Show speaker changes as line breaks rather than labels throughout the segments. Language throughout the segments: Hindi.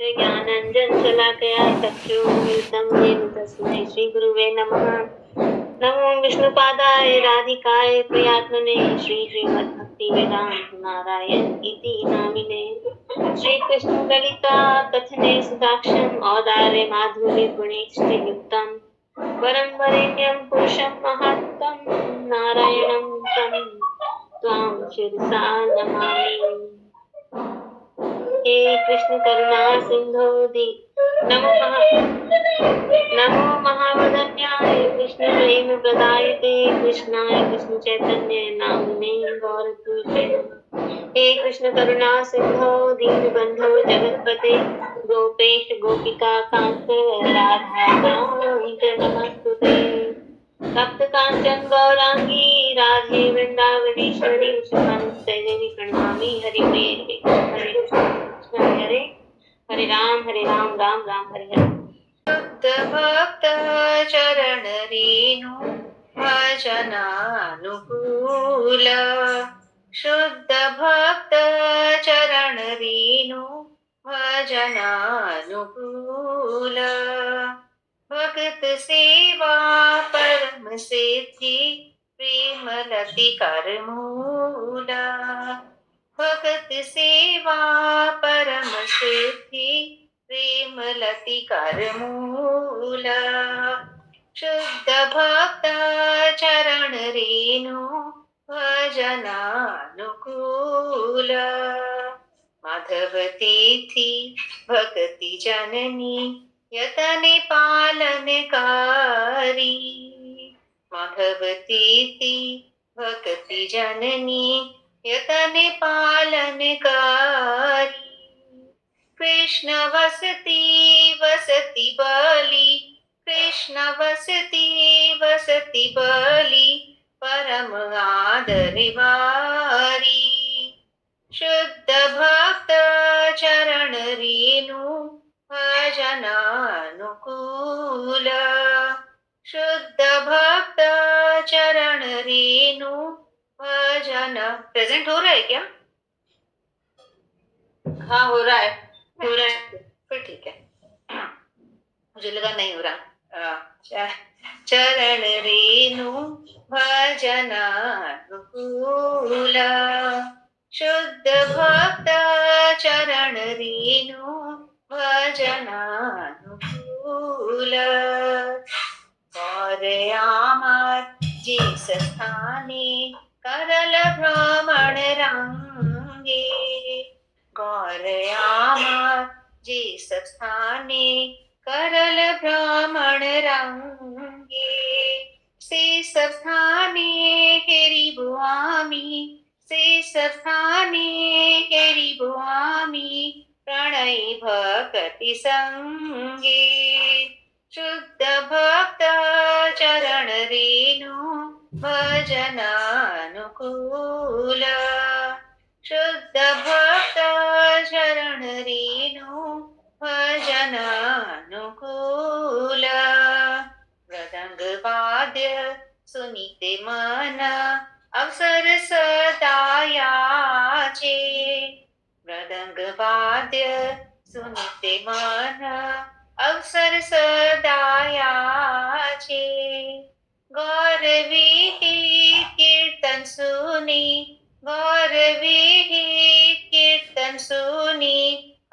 ज्ञानाञ्जनशलाकया चक्षुरुन्मिलितं येन तस्मै श्रीगुरुवे नमः। नमो विष्णुपादाय राधिकाय प्रियात्मने श्रीमद्भक्तिवेदान्त नारायण इति नामिने श्रीकृष्ण ललिता कथने सुदाक्षं औदार्य माधुर्य गुणैश्वर्ययुक्तं वरं वरेण्यं पुरुषं महात्मं नारायणं तं त्वां शिरसा नमामि। हे कृष्ण करुणा सिंधो नमो महावदन्याय कृष्ण प्रेम प्रदायते कृष्णाय कृष्ण चैतन्य नामिने गौरपूज्य हे कृष्ण करुणा सिंधो दीनबंधो जगत्पते गोपेश गोपिका कांत राधा कांत नमस्तुते तप्त कांचन गौरांगी राधे वृंदावनेश्वरी सुमंत देवी प्रणमामि हरि हरे कृष्ण हरे हरे राम राम राम हरे हरे। शुद्ध भक्त चरण रेणु भजनानुकूल शुद्ध भक्त चरण रेणु भजनानुकूल भगत सेवा परम सिद्धि प्रेमलति कर मूला भगत सेवा परम सिद्धि प्रेमलति कर मूला शुद्ध भक्त चरण रेणु भजनानुकूल माधव तिथि भक्ति जननी यतने पालनकारी माधव तिथि भक्ति जननी यतने पालनकारी कृष्ण वसति वसति बलि कृष्ण वसति वसति बलि परम आदरवारी शुद्ध भक्त चरण रेणु भजनानुकूल शुद्ध भक्त चरण रेणु भजन प्रेजेंट हो रहा है क्या? हाँ हो रहा है फिर ठीक है। मुझे लगा नहीं हो रहा। चरण रेणु भजनानुकूल शुद्ध भक्त चरण रेणु भजनानुकूल और आमार जिस स्थाने करल भ्रमण रंगे गौर आमार जिस स्थाने करल भ्रमण रंगे से सब स्थाने हेरी बुआमी से सब स्थाने हेरी बुआमी प्रणय भक्ति संगे शुद्ध भक्त चरण रेणु भजनानुकूल शुद्ध भक्त चरण रेणु भजनानुकूल मृदंग वाद्य सुनीते मन अवसर सदायाचे मृदंग वाद्य सुनीते मन अवसर सदायाचे गौरवी कीर्तन सुनी गौरवी कीर्तन सुनी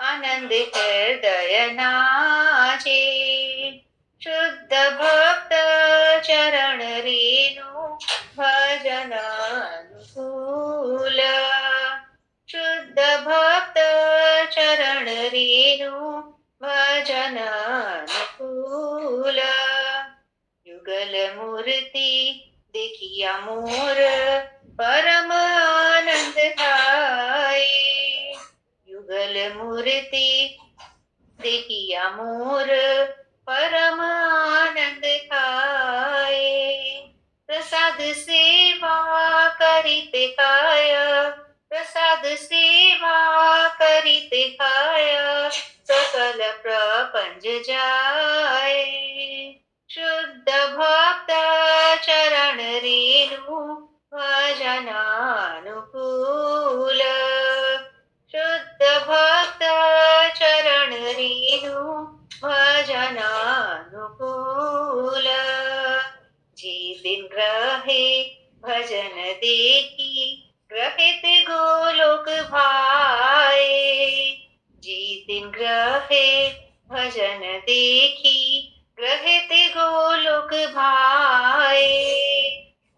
आनंद हृदय नाचे शुद्ध भक्त चरण रेणु भजनानुकूल शुद्ध भक्त चरण रेणु भजनानुकूल युगल मूर्ति देखिया मोर परम आनंद आए युगल मूर्ति देखिया मोर परम आनंद खाए प्रसाद सेवा करिते काय प्रसाद सेवा करिते काय सकल प्रपंच जाए शुद्ध भक्त चरण रेणु भजनानुकूल शुद्ध भक्त चरण भजन देखी ग्रहित गोलोक भाए। जितिन ग्रहे भजन देखी ग्रहित गोलोक भाए।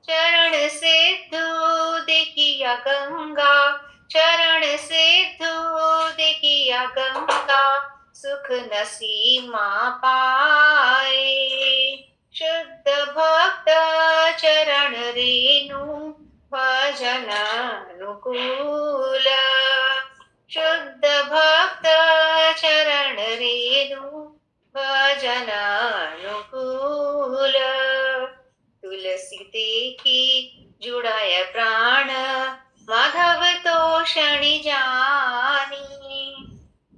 चरण सिद्धू देखिया गंगा, चरण सिद्धू देखिया गंगा, सुख न सीमा पाए। शुद्ध भक्त चरण रेणु भजन अनुकूल। शुद्ध भक्त चरण रेणु भजन अनुकूल। तुलसी देखी जुड़ाय प्राण, माधव तो शनि जानी।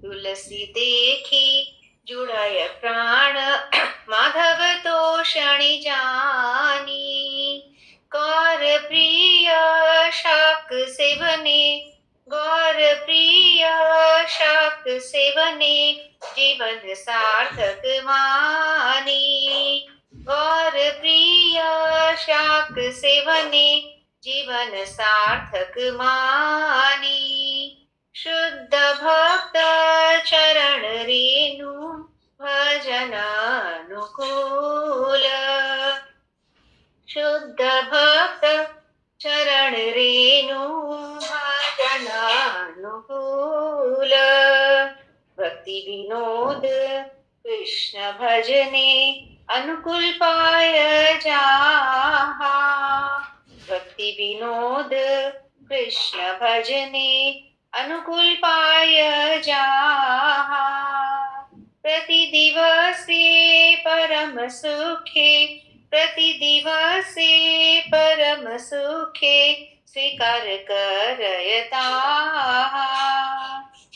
तुलसी देखी जुड़ाय प्राण, माधव तो शनि जानी। गौर प्रिय शाक सेवने, गौर प्रिय शाक सेवने, जीवन सार्थक मानी। गौर प्रिय शाक सेवने, जीवन सार्थक मानी। शुद्ध भक्त चरण रेणु भजन अनुकूल। शुद्ध भक्त चरण रेणु भजन अनुकूल। भक्ति विनोद कृष्ण भजने, अनुकूल पाय जाहा। भक्ति विनोद कृष्ण भजने, अनुकूल पाय जाहा। प्रति दिवसे परम सुखे, प्रति दिवसे परम सुखे, स्वीकार करयता।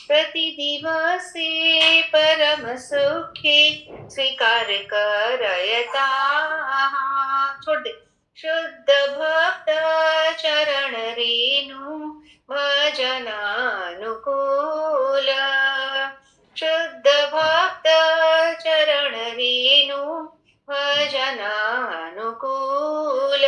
प्रति दिवसे परम सुखे, स्वीकार करयता। छोड़ दे। शुद्ध भक्त चरण रेणु भजन अनुकूल। शुद्ध भक्त चरण रेणु भजन अनुकूल।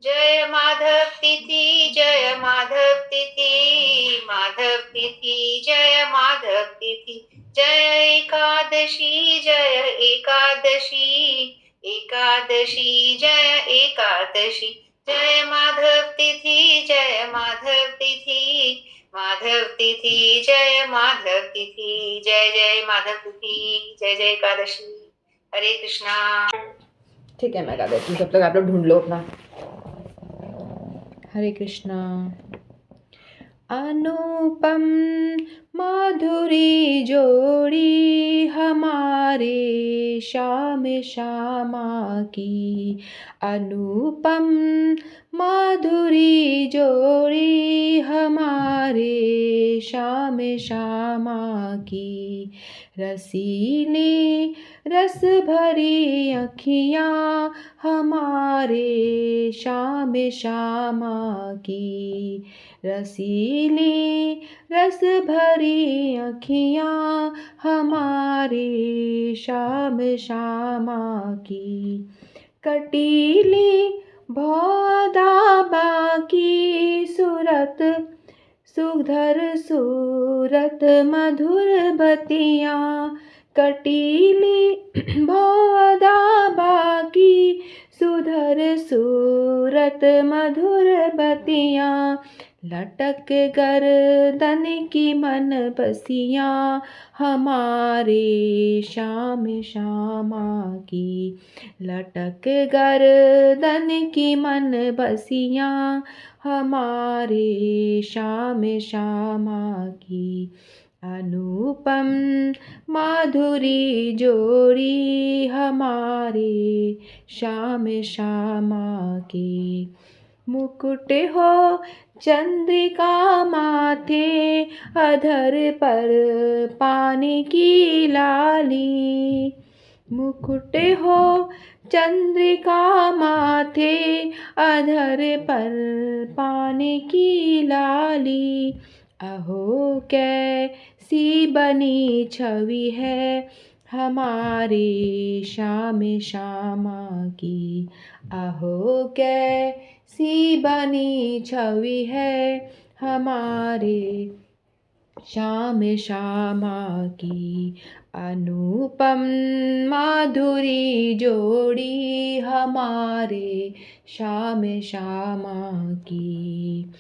जय माधव तिथि, जय माधव तिथि, माधव तिथि जय माधव तिथि। जय एकादशी, जय एकादशी, एकादशी जय एकादशी। जय माधव तिथि, जय माधव तिथि, माधव तिथि जय माधव तिथि। जय जय माधव तिथि, जय जय एकादशी। हरे कृष्णा।
ठीक है, मैं गा देती हूँ, तब तक आप लोग ढूंढ लो अपना। हरे कृष्णा। अनुपम माधुरी जोड़ी हमारे श्याम श्यामा की। अनुपम माधुरी जोड़ी हमारे श्याम श्यामा की। रसीली रस भरी अखियाँ हमारे श्याम श्यामा की। रसीली रस भरी अखियाँ हमारे श्याम श्यामा की। कटीली भौदा की सूरत, सुधर सूरत मधुर बतियाँ। कटीली भौदा की सुधर सूरत मधुर बतियाँ। लटक गर्दन की मन बसियाँ हमारे श्याम श्यामा की। लटक गर्दन की मन बसियाँ हमारे श्याम श्यामा की। अनुपम माधुरी जोड़ी हमारे श्याम श्यामा की। मुकुट हो चंद्रिका माथे, अधर पर पानी की लाली। मुकुट हो चंद्रिका माथे, अधर पर पानी की लाली। अहो कैसी बनी छवि है हमारे श्याम श्यामा की। अहो कैसी बनी छवि है हमारे श्याम श्यामा की। अनुपम माधुरी जोड़ी हमारे श्याम श्यामा की।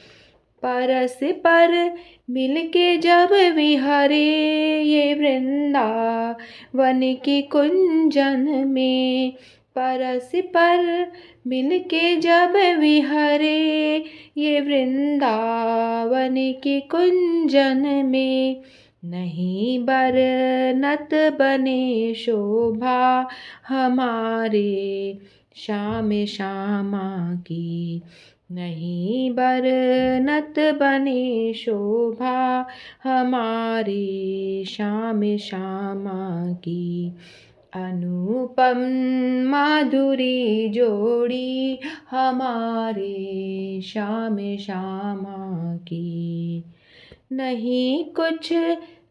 परस पर मिलके जब विहरे ये वृंदावन के कुंजन में। परस पर मिलके जब विहरे ये वृंदावन के कुंजन में। नहीं बरनत बने शोभा हमारे श्याम श्यामा की। नहीं बरनत बने शोभा हमारे श्याम श्यामा की। अनुपम माधुरी जोड़ी हमारे श्याम श्यामा की। नहीं कुछ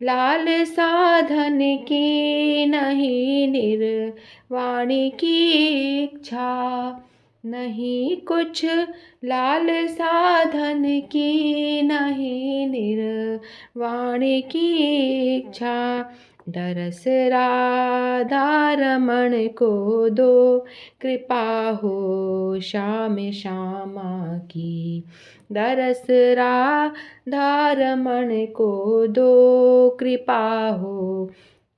लाल साधन की, नहीं निर्वाणी की इच्छा। नहीं कुछ लाल साधन की, नहीं निर्वाणी की इच्छा। दरस राधा रमण को दो, कृपा हो श्याम श्यामा की। दरस राधा रमण को दो, कृपा हो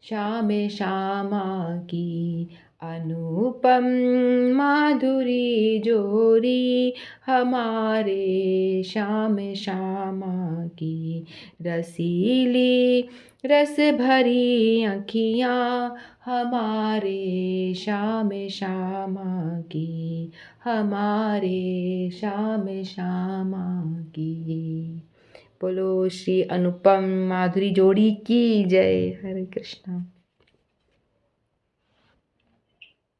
श्याम श्यामा की। अनुपम माधुरी जोड़ी हमारे श्याम श्यामा की। रसीली रस भरी अखियाँ हमारे श्याम श्यामा की। हमारे श्याम श्यामा की। बोलो श्री अनुपम माधुरी जोड़ी की जय। हरे कृष्णा।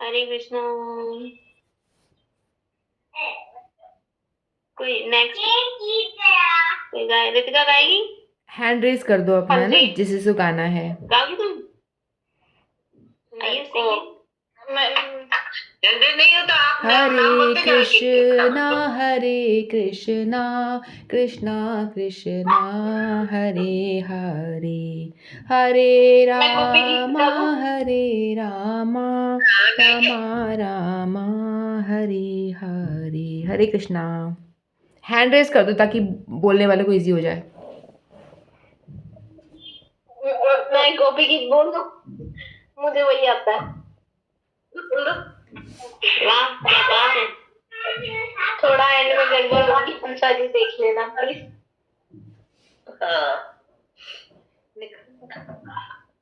हरे कृष्णा। कोई नेक्स्ट कोई गाय रितिका गाएगी।
हैंड रेज कर दो अपना ना, जिसे से गाना है।
गाओगी तुम? नहीं होता आप
हरे कृष्णा कृष्णा कृष्णा हरे हरे, हरे रामा रामा रामा हरे हरे। हरे कृष्णा। हैंड रेज कर दो ताकि बोलने वाले को इजी हो जाए।
मैं गोपी गीत बोल दूं, मुझे वही आता है। वाह क्या बात है। थोड़ा एंड में गड़बड़ होगी, हंसा जी देख लेना प्लीज।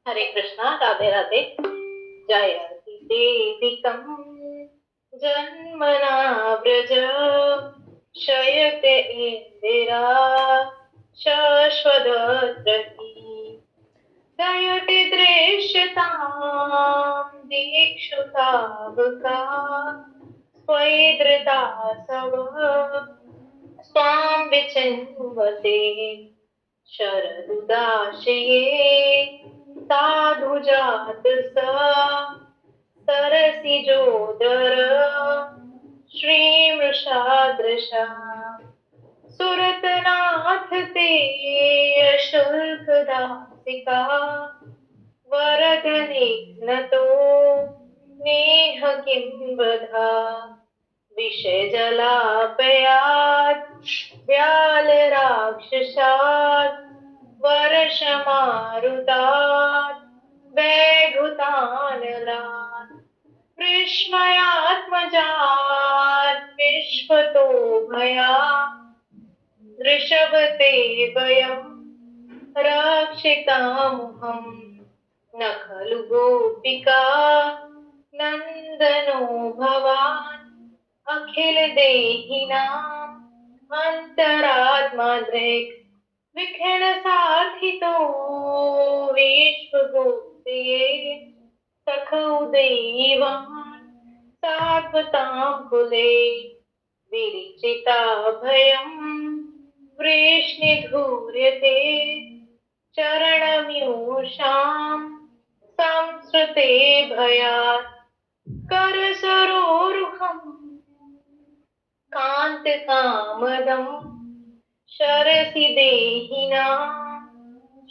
हरे कृष्णा। राधे राधे। जयति देविकं जन्मना व्रज, शयते इंदिरा शाश्वतत्रयी। दयति दृश्यतां दीक्षुतावका, स्वैधृतासव स्वां विचिन्वते। शरदुदाशये साधुजात सरसिजोदर, श्रीमृषादृशा। सुरतनाथ ते शुल्क दासिका, वरदने नतो नेह किं वधा। विषय जलापयात् व्याल राक्षसात्, वर्षमारुतात् वैघुतानलात्। विस्मयात्मजात् विश्वतो भयात्, ऋषभते वयं रक्षितामहम्। न खलु गोपिका नन्दनो भवान्, अखिल देहिनाम् अन्तरात्मा दृक्। विखिन साधितो विश्वगोप्रिये, सखौ दैवान् सात्वतां कुले। विरिचिता भयं वृष्णिधूर्यते, चरणम्यूषां श्रुते भयात् करसरोरुहम् कान्तकामदम् शरसि देहिना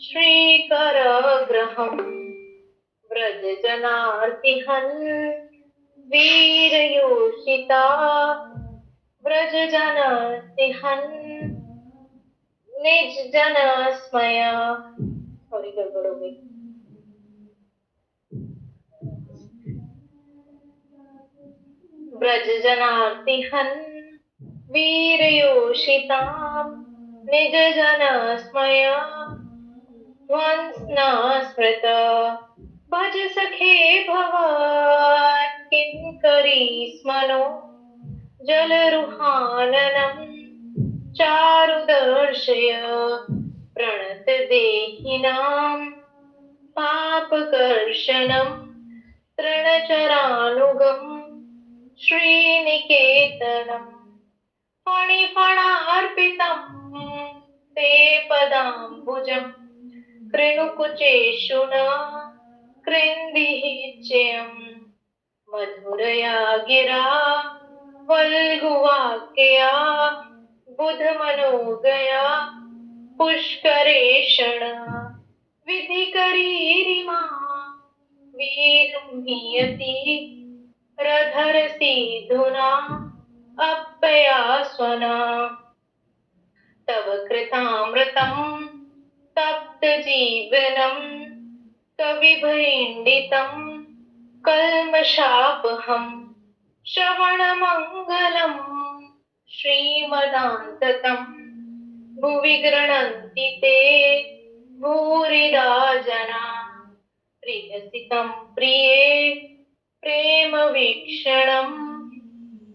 श्रीकरग्रहम् व्रजजनार्तिहन् वीरयोषिता व्रजजनार्तिहन् निज जन स्मया। सॉरी गड़बड़ हो गई। व्रजजनार्तिहन् वीरयोषितां निज जन स्मया ध्वंसना स्मृत भज सखे भवान् किङ्करी स्मनो जलरुहाननं चारुदर्शय प्रणत देहिनां पापकर्षणं तृणचरानुगम् श्रीनिकेतनम् फणिफणार्पितं ते पदाम्बुजम् कृणुकुचेषु न कृन्दिश्चयम् मधुरया गिरा वल्गुवाक्यया बुधमनोगया पुष्करेषण विधिकरीरिमा वीरुह्यति रधरसीधुना अप्ययास्वना तव कृतामृतं तप्तजीवनं कविभीण्डितं कल्मषापहम् श्रवणमङ्गलम् श्रीमदान्तकम् भुवि गृह्णन्ति ते भूरिदा जना प्रियसितं प्रिये प्रेमवीक्षणम्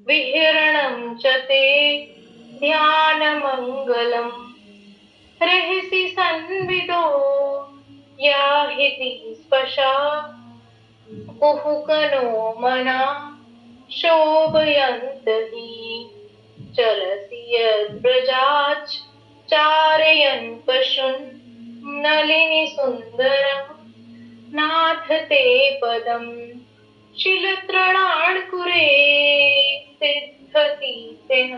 विहरणं च ते ध्यानमङ्गलम् रहसि संविदो याहिति स्पशा कुहुकनो मना शोभयन्त हि चलसि यद्व्रजाच् चारयन् पशून् नलिनि सुन्दरम् नाथ ते पदम् शिलतृणार्कुरे सिद्धति तेन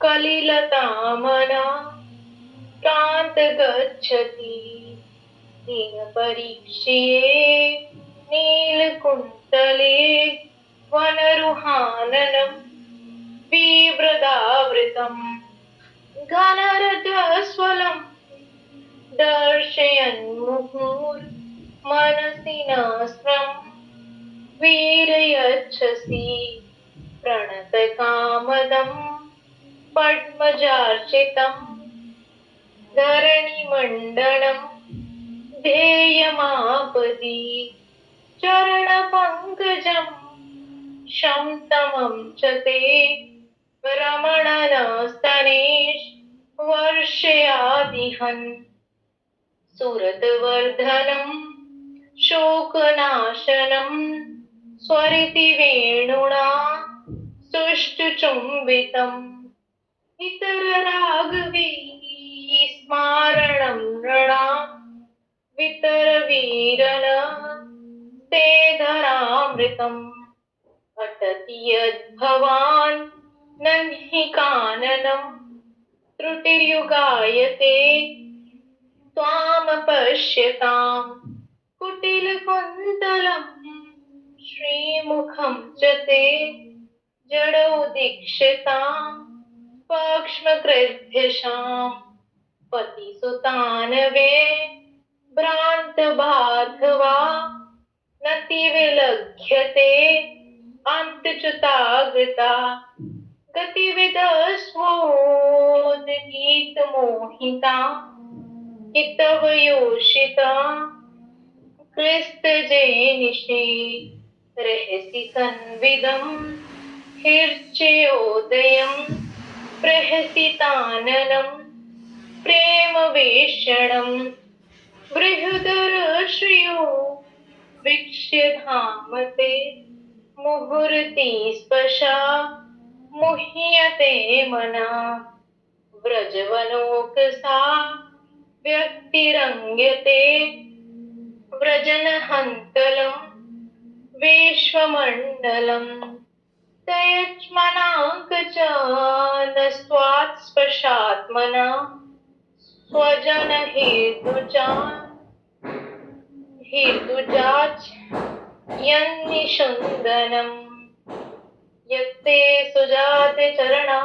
कलिलतामना कान्त गच्छति दीनपरीक्ष्ये नीलकुन्तले वनरुहाननम् बिभ्रदावृतम् घनरजस्वलम् दर्शयन् मुहुर्मनसि नास्त्रम् वीरयच्छसि प्रणतकामदम् पद्मजार्चितम् धरणिमण्डलम् ध्येयमापदि चरणपङ्कजम् शमतमं च ते रमणनस्तनेश वर्षयादिहन् सुरतवर्धनम् शोकनाशनम् स्वरिति वेणुना सुष्ठुचुम्बितम् इतरराघवी स्मारणं नृणाम् वितरवीरन ते धरामृतम् अटति यद्भवान् नह्हि काननम् त्रुटिर्युगायते त्वामपश्यताम् कुटिलकुन्तलम् श्रीमुखं च ते जडौ दीक्षिताम् पक्ष्मकृद्भ्यशाम् पतिसुतानवे भ्रान्तबाधवा नतिविलघ्यते अन्तच्युतागता गतिविदस्वोदगीतमोहिता हितवयोषिता क्लिष्टजेनिषे रहसि संविदम् हीर्ष्योदयम् प्रहसिताननम् प्रेमवेषणम् बृहदरश्रियो वीक्ष्य धाम ते मुहुर्ति स्पशा मुह्यते मना व्रजवनोकसा व्यक्तिरङ्ग्यते व्रजनहन्तलं विश्वमण्डलं तयच्मनाङ्कचानस्त्वात् स्पर्शात्मना स्वजनहेतुजाच यन्निषन्दनम् यत्ते सुजाते चरणा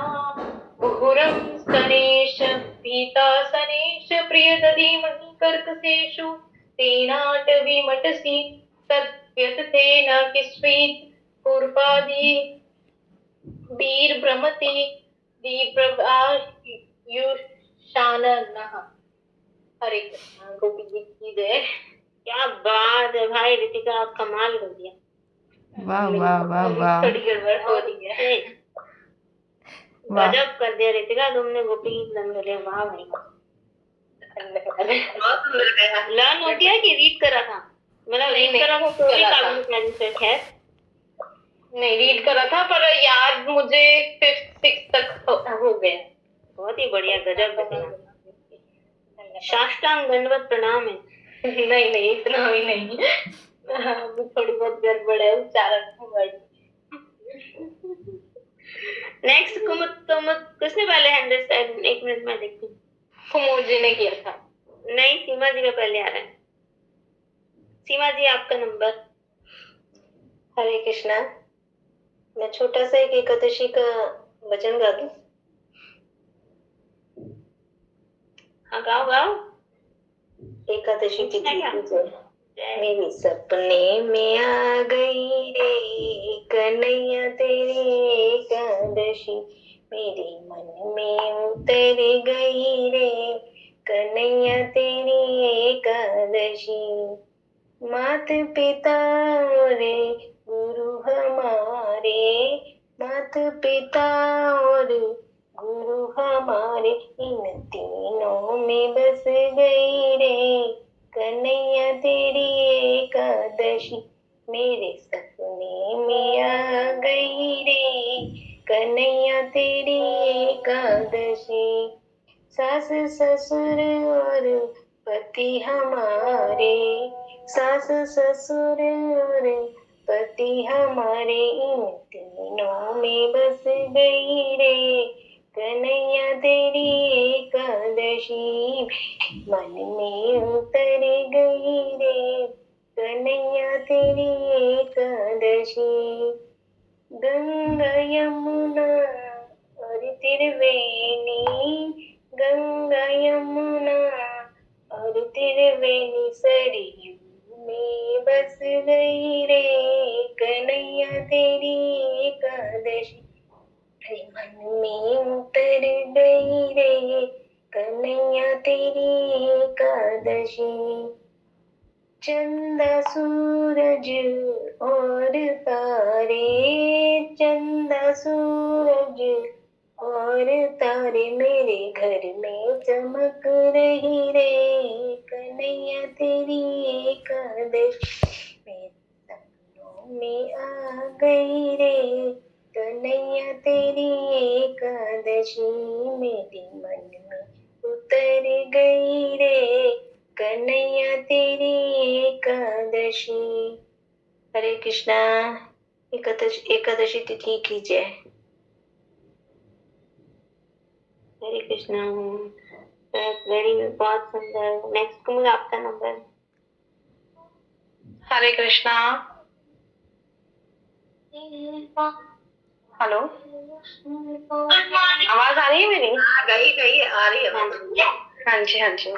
मुहुरं स्तनेश पीतासनेश प्रियदधीमहि कर्कशेषु तेनाटविमटसि तद्व्यततेन किस्वित् पूर्वादि वीरभ्रमति दीप्रभायुषाननः। हरे कृष्ण। गोपी जी की जय। क्या बात है भाई रितिका, आप कमाल कर दिया।
वाह वाह वाह वाह,
थोड़ी गड़बड़ हो रही है।
वाह।
गजब कर दिया रितिका तुमने, गोपी गीत लंगड़े, वाह भाई वाह। लर्न हो गया कि रीड करा था? मतलब रीड करा था तो भी काबिल तारीफ है। खैर नहीं, रीड करा था पर याद मुझे 5th 6th तक हो गया। बहुत ही बढ़िया, गजब रितिका। साष्टांग दंडवत प्रणाम है। नहीं इतना भी नहीं। अभी थोड़ी बहुत गड़बड़ है उच्चारण में वर्ड। नेक्स्ट कुमुद किसने पहले हैंड रेस? एक मिनट में देखती हूँ। कुमुद जी ने किया था। नहीं, सीमा जी का पहले आ रहा है। सीमा जी आपका नंबर। हरे कृष्णा। मैं छोटा सा एक एकादशी का वचन गा दूं? हाँ गाओ। एकादशी की मेरे सपने में आ गई रे कन्हैया तेरी एकादशी, मेरे मन में उतर गई रे कन्हैया तेरी एकादशी। मात पिता और गुरु हमारे, मात पिता और गुरु हमारे, इन तीनों में बस गई रे कन्हैया तेरी एकादशी, मेरे सपने में आ गई रे कन्हैया तेरी एकादशी। सास ससुर और पति हमारे, सास ससुर और पति हमारे, इन तीनों में बस गई रे कन्हैया तेरी एकादशी, मन में उतर गई रे कन्हैया तेरी एकादशी। गंगा यमुना और त्रिवेणी, गंगा यमुना और त्रिवेणी सरयू में बस गई रे कन्हैया तेरी एकादशी, मन में उतर गई रे कन्हैया तेरी एकादशी। चंदा सूरज और तारे, चंदा सूरज और तारे, मेरे घर में चमक रही रे कन्हैया तेरी एकादशी, मेरे सपनों में आ गई रे कन्हैया तेरी एकादशी, मेरे मन में उतर गई रे कन्हैया तेरी एकादशी। हरे कृष्णा। एकादशी तिथि की जय। हरे कृष्णा। वेरी बहुत सुंदर। नेक्स्ट कुमुद आपका नंबर। हरे कृष्णा। हेलो, आवाज आ रही है मेरी? गई आ रही है। हाँ जी।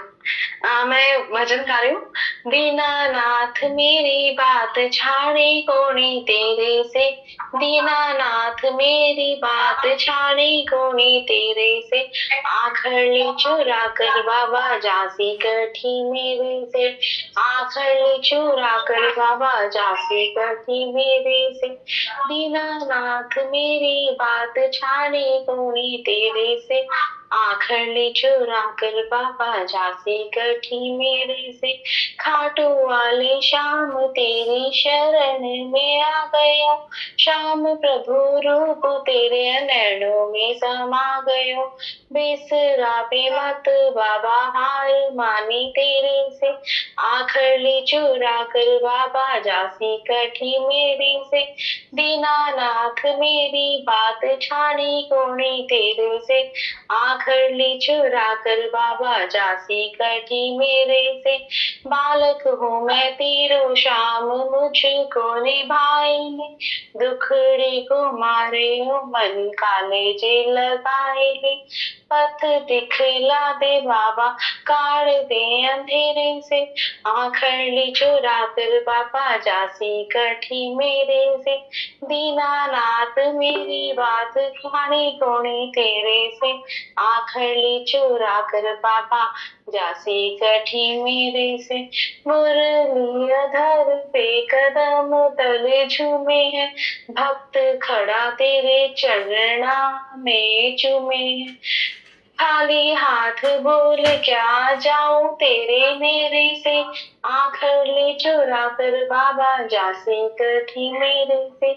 मैं भजन गा रही हूँ। दीनानाथ मेरी बात छाड़ी कोणी तेरे से, दीनानाथ मेरी बात छाड़ी कोणी तेरे से, आखड़ली चुरा कर बाबा जासी कठी मेरे से, आखड़ली चुरा कर बाबा जासी कठी मेरे से, दीनानाथ मेरी बात छाड़ी कोणी तेरे से, आखड़ली चुरा कर बाबा जासी जासी कठी मेरे से। खाटू वाले श्याम तेरी शरण में आ गयो, श्याम प्रभु रूप तेरे नैनों में समा गयो। बिसरा पे मत बाबा हार मानी तेरे से, आखिर ली चुरा कर बाबा जासी कठी मेरे से। दीनानाथ मेरी बात छाड़ी कोनी तेरे से, आखिर ली चुरा कर बाबा जासी कठी मेरे से। बालक हूँ मैं तेरो श्याम मुझको निभाए ले, दुखड़े को मारे हो मन काले जे लगाए ले। पथ दिखला दे बाबा काढ़ दे अंधेरे से, आखिर ली चुरा कर बाबा जासी कठी मेरे से। दीनानाथ मेरी बात खानी कोनी तेरे से, आखिर ली चुरा कर बाबा जासी कठी मेरे से। मुरली अधर पे कदम तले झूमे है, भक्त खड़ा तेरे चरणा में चूमे है। खाली हाथ बोल क्या जाऊं तेरे मेरे से, आखिर ले चुरा कर बाबा जासी कठी मेरे से।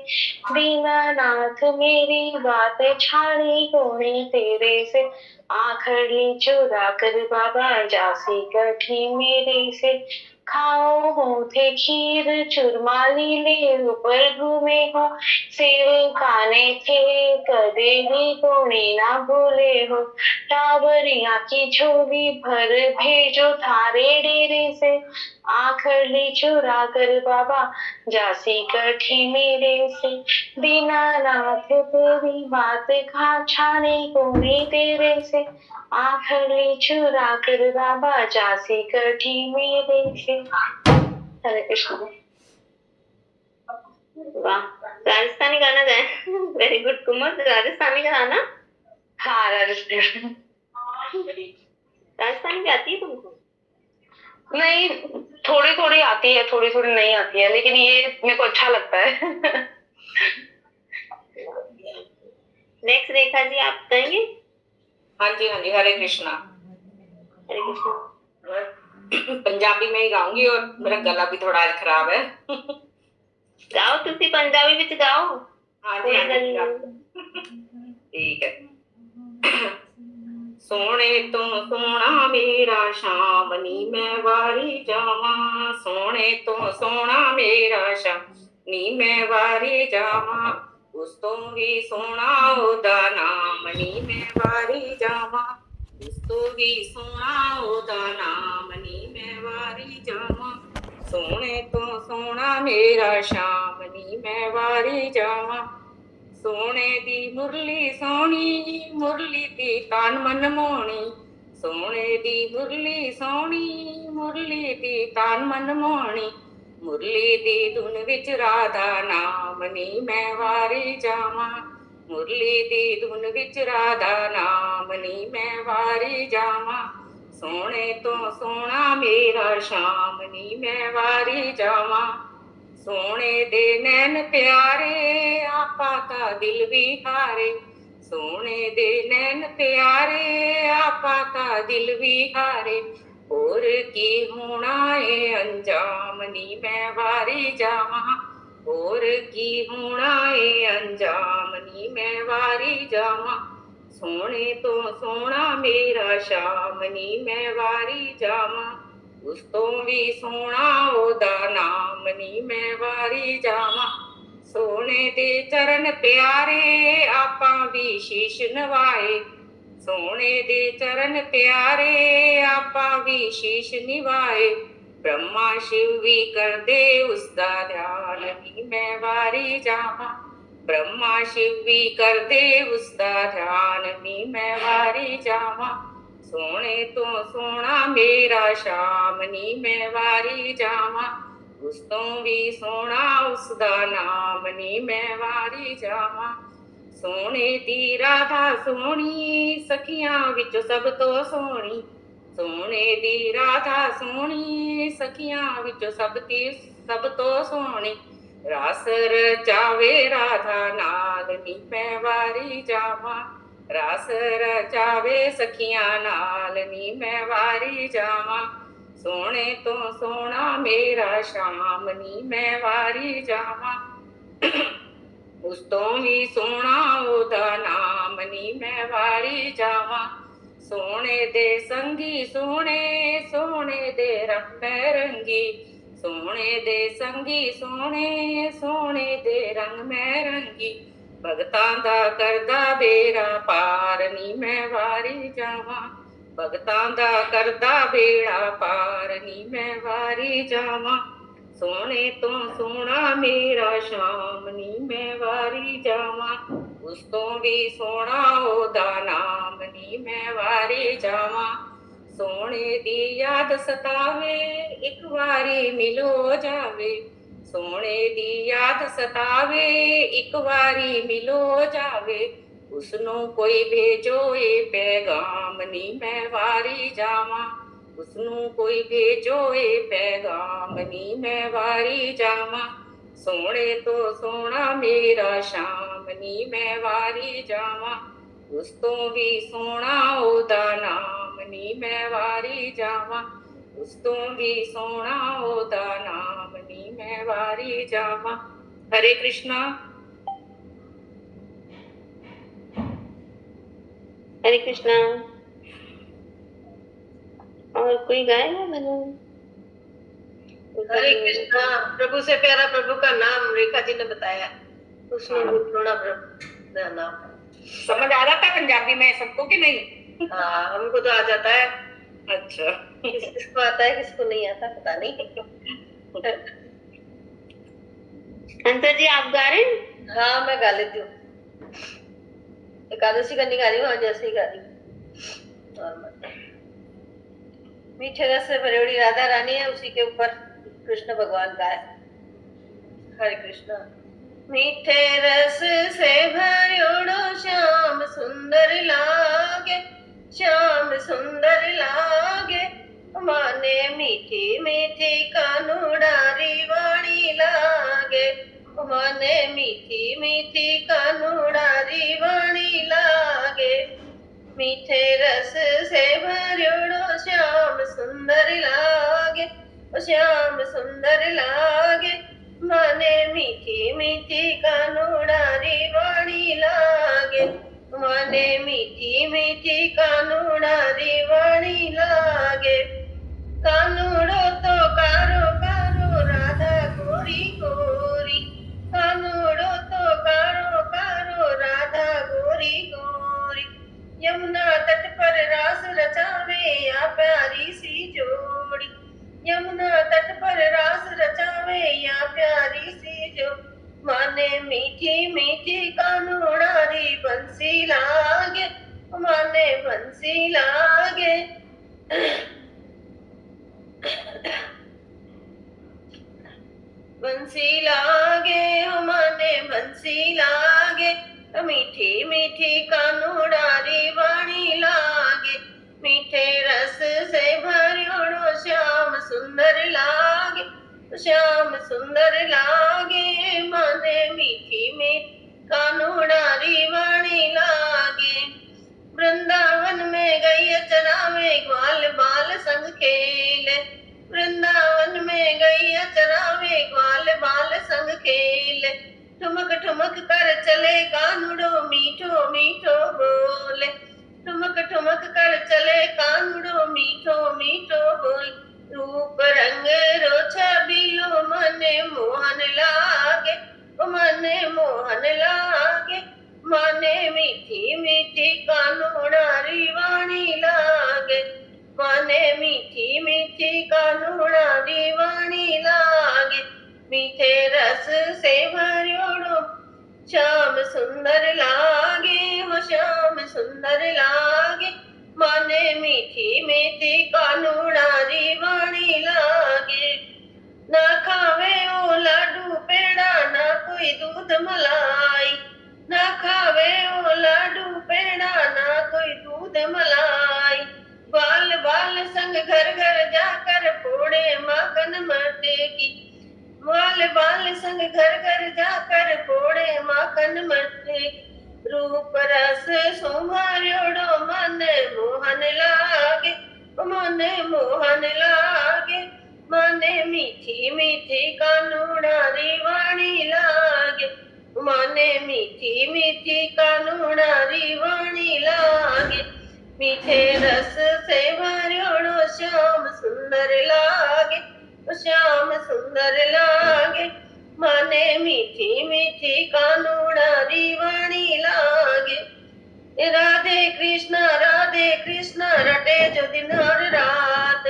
दीनानाथ मेरी बात छाड़ी कोनी तेरे से, आखिर ले चुरा कर बाबा जासी कठी मेरे से। खाओ हो थे खीर चूरमा लीले ऊपर घूमे हो, सेव खाने थे कदे भी कोनी ना भूले हो। टाबरिया की झोली भर भेजो थारे डेरे से, आखिर ली चुरा कर बाबा जासी कठी मेरे से। दीनानाथ तेरी बात खा छाने कोनी तेरे से, आखिर ली चुरा कर बाबा जासी कठी मेरे से। हरे कृष्ण।
वाह, राजस्थानी गाना गाए। वेरी गुड कुमार, राजस्थानी गाना।
हाँ राजस्थानी
राजस्थानी भी आती है तुमको?
नहीं, थोड़ी थोड़ी आती है, थोड़ी थोड़ी नहीं आती है, लेकिन ये मेरे को अच्छा लगता है।
नेक्स्ट रेखा जी, आप गाएंगे?
हाँ जी हाँ जी, हरे कृष्णा।
हरे कृष्णा।
पंजाबी में ही गाऊंगी और मेरा गला भी थोड़ा आज खराब है।
गाओ, तुसी पंजाबी विच गाओ।
हाँ जी
कोई
हाँ
गल
जी,
नहीं।
ठीक है। सोने तो सोना मेरा शाम नी मैं वारी जावा, सोने तो सोना मेरा शाम नी मैं वारी जावा, उस तो भी सोना ओदा नाम नी मैं वारी जावा, उस तो भी सोना ओदा नाम नी मैं वारी जावा, सोने तो सोना मेरा शाम नी मैं वारी जावा। सोने दी मुरली सोनी, मुरली दी तान मन मोहनी, सोने दी मुरली सोनी, मुरली दी तान मन मोहनी, मुरली दी धुन विच राधा नाम नी मैं वारी जावा, मुरली दी धुन विच राधा नाम नी मैं वारी जावा, सोने तो सोना मेरा श्याम नी मैं वारी जावा, सोने दे नैन प्यारे आपा का दिल भी हारे, सोने दे नैन प्यारे आपा का दिल भी हारे, और की होना है अंजाम नी मैं वारी जावा, और की होना है अंजाम नी मैं वारी जावा, सोने तो सोना मेरा श्याम नी मैं वारी जावा, उस तो भी सोना ओदा नाम नी मैं वारी जावा, सोने दे चरण प्यारे आपा भी शीश नवाए, सोने दे चरण प्यारे आपा भी शीश निवाए, ब्रह्मा शिव भी कर दे उसका ध्यान नी मैं वारी जावा, ब्रह्मा शिव भी कर दे उसका ध्यान नी मैं वारी जावा, सोने तो सोना मेरा श्याम नी मैं वारी जावा, उस तो भी सोना उसदा नाम नी मैं वारी जावा, सोने दी राधा सोनी सखियां विच सब तो सोनी, सोने दी राधा सोनी सखियां विच सब तो सोनी, रास रचावे राधा नाल नी मैं वारी जावा, ਰਾਸ ਰਚਾਵੇ ਸਖੀਆਂ ਨਾਲ ਨੀ ਮੈਂ ਵਾਰੀ ਜਾਵਾਂ ਸੋਹਣੇ ਤੋਂ ਸੋਹਣਾ ਮੇਰਾ ਸ਼ਾਮ ਨੀ ਮੈਂ ਵਾਰੀ ਜਾਵਾਂ ਉਸ ਤੋਂ ਵੀ ਸੋਹਣਾ ਉਹਦਾ ਨਾਮ ਨੀ ਮੈਂ ਵਾਰੀ ਜਾਵਾਂ ਸੋਹਣੇ ਦੇ ਸੰਗੀ ਸੋਹਣੇ ਸੋਹਣੇ ਦੇ ਰੰਗ ਰੰਗੀ ਸੋਹਣੇ ਦੇ ਸੰਗੀ ਸੋਹਣੇ ਸੋਹਣੇ ਦੇ ਰੰਗ ਮੈਂ ਰੰਗੀ ਭਗਤਾਂ ਦਾ ਕਰਦਾ ਬੇੜਾ ਪਾਰ ਨੀ ਮੈਂ ਵਾਰੀ ਜਾਵਾਂ ਭਗਤਾਂ ਦਾ ਕਰਦਾ ਬੇੜਾ ਪਾਰ ਨੀ ਮੈਂ ਵਾਰੀ ਜਾਵਾਂ ਸੋਹਣੇ ਤੋਂ ਸੋਹਣਾ ਮੇਰਾ ਸ਼ਾਮ ਨੀ ਮੈਂ ਵਾਰੀ ਜਾਵਾਂ ਉਸ ਤੋਂ ਵੀ ਸੋਹਣਾ ਉਹਦਾ ਨਾਮ ਨੀ ਮੈਂ ਵਾਰੀ ਜਾਵਾਂ ਸੋਹਣੇ ਦੀ ਯਾਦ ਸਤਾਵੇ ਇੱਕ ਵਾਰੀ ਮਿਲੋ ਜਾਵੇ ਸੋਹਣੇ ਦੀ ਯਾਦ ਸਤਾਵੇ ਇੱਕ ਵਾਰੀ ਮਿਲੋ ਜਾਵੇ ਉਸਨੂੰ ਕੋਈ ਭੇਜੋ ਇਹ ਪੈਗਾਮ ਨੀ ਮੈਂ ਵਾਰੀ ਜਾਵਾਂ ਉਸਨੂੰ ਕੋਈ ਭੇਜੋ ਇਹ ਪੈਗਾਮ ਨੀ ਮੈਂ ਵਾਰੀ ਜਾਵਾਂ ਸੋਹਣੇ ਤੋਂ ਸੋਹਣਾ ਮੇਰਾ ਸ਼ਾਮ ਨੀ ਮੈਂ ਵਾਰੀ ਜਾਵਾਂ ਉਸ ਤੋਂ ਵੀ ਸੋਹਣਾ ਉਹਦਾ ਨਾਮ ਨੀ ਮੈਂ ਵਾਰੀ ਜਾਵਾਂ ਉਸ ਤੋਂ ਵੀ ਸੋਹਣਾ ਉਹਦਾ ਨਾਮ ਨੀ ਮੈਂ ਵਾਰੀ ਜਾਵਾਂ ਹਰੇ कृष्णा
हरे कृष्णा। और कोई गाएगा भजन?
हरे कृष्णा। प्रभु से प्यारा प्रभु का नाम रेखा जी ने बताया, उसमें गुरप्रोणा प्रभु का नाम।
समझ आ जाता है पंजाबी में सबको कि नहीं?
हाँ, हमको तो आ जाता है।
अच्छा
किसको आता है किसको नहीं आता पता नहीं।
हंसा जी आप गा रहे हैं?
हाँ मैं गा लेती हूँ, एकादशी करनी गा रही हूँ, आज ऐसे ही गा रही हूँ। मीठे रस से भरी हुई राधा रानी है, उसी के ऊपर कृष्ण भगवान का है। हरे कृष्णा। मीठे रस से भरियोड़ो श्याम सुंदर लागे, श्याम सुंदर लागे, माने मीठी मीठी कानूडारी वाणी लागे, माने मीठी मीठी कानूडारी वाणी लागे। मीठे रस से भरियोड़ो श्याम सुंदर लागे, श्याम सुंदर लागे, माने मीठी मीठी कानूडारी वाणी लागे, माने मीठी मीठी कानूडारी वाणी लागे। कानूड़ो तो कारो कारो राधा गोरी गोरी, कानूड़ो तो कारो कारो राधा गोरी गोरी, यमुना तट पर रास रचावे या प्यारी सी जोड़ी, यमुना तट पर रास रचावे या प्यारी सी जो, माने मीठी मीठी कानूड़ारी बंसी लागे, माने बंसी लागे। बंसी लागे माने बंसी लागे, मीठी मीठी कानूडारी वाणी लागे, मीठे रस से भरियोड़ो श्याम सुंदर लागे, श्याम सुंदर लागे, माने मीठी मीठी कानूडारी वाणी लागे। वृंदावन में गैया चरावे ग्वाल बाल संग खेले, वृंदावन में गैया चरावे ग्वाल बाल संग खेले, ठुमक ठुमक कर चले कानुड़ो मीठो मीठो बोले, ठुमक ठुमक कर चले कानुड़ो मीठो मीठो बोले, रूप रंग रोछा बिलो मने मोहन लागे, मने मोहन लागे, माने मीठी मीठी कानूड़ारी वाणी लागे, माने मीठी मीठी कानूड़ारी वाणी लागे। मीठे रस से भरियोड़ो श्याम सुंदर लागे, हो श्याम सुंदर लागे, माने मीठी मीठी कानूड़ारी वाणी लागे। ना खावे ओ लाडू पेड़ा ना कोई दूध मलाई, ना खावे ओ लाडू पेड़ा ना कोई दूध मलाई, बाल बाल संग घर घर जाकर फोड़े माखन मटे की, बाल बाल संग घर घर जाकर फोड़े माखन मटे की,
रूप रस सुमार्योड़ो मन मोहन लागे, मन मोहन लागे, मने मीठी मीठी कानूनारी वाणी लागे, मने मीठी मीठी कानूनारी वाणी लागे, मीठे रस से भर्योड़ो श्याम सुंदर लागे, श्याम सुंदर लागे, मने मीठी मीठी कानूनारी वाणी लागे। राधे कृष्ण रटे जो दिन और रात,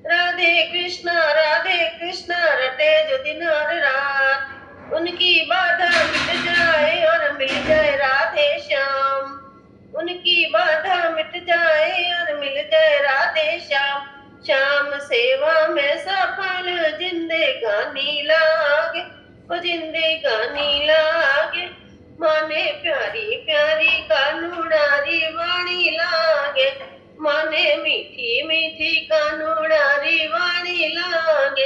राधे कृष्ण रटे जो दिन और रात, उनकी बाधा मिट जाए और मिल जाए राधे श्याम, उनकी बाधा मिट जाए और मिल जाए राधे श्याम, श्याम सेवा में सफल जिंदगानी लागे, वो जिंदगानी लागे, माने प्यारी प्यारी कानूनारी वाणी लागे, माने मीठी मीठी कानूनारी वाणी लागे,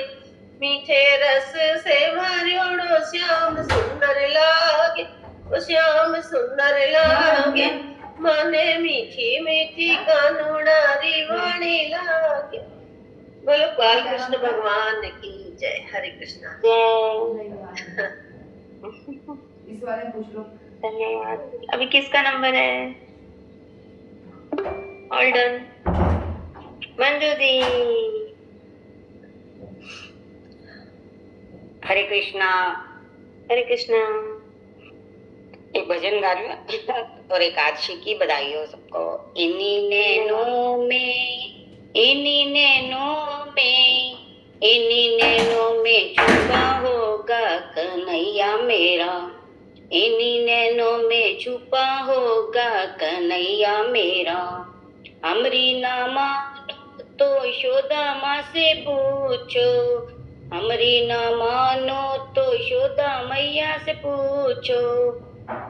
मीठे रस से भर्योड़ो श्याम सुंदर लागे, वो श्याम सुंदर लागे, माने मीठी मीठी कानूनारी वाणी लागे। बोलो बाल कृष्ण भगवान की जय। हरे कृष्णा।
इस वाले पूछ लो।
धन्यवाद। अभी किसका नंबर है? All done. मंजू दी।
हरे कृष्णा।
हरे कृष्णा।
एक भजन गा रही हूँ और एकादशी की बधाई हो सबको। इन्हीं नैनों में, इन्हीं नैनों में, इन्हीं नैनों में छुपा होगा कन्हैया मेरा, इन्हीं नैनों में छुपा होगा कन्हैया मेरा। हमरी ना मानो तो यशोदा माँ से पूछो, हमरी ना मानो तो यशोदा मैया से पूछो,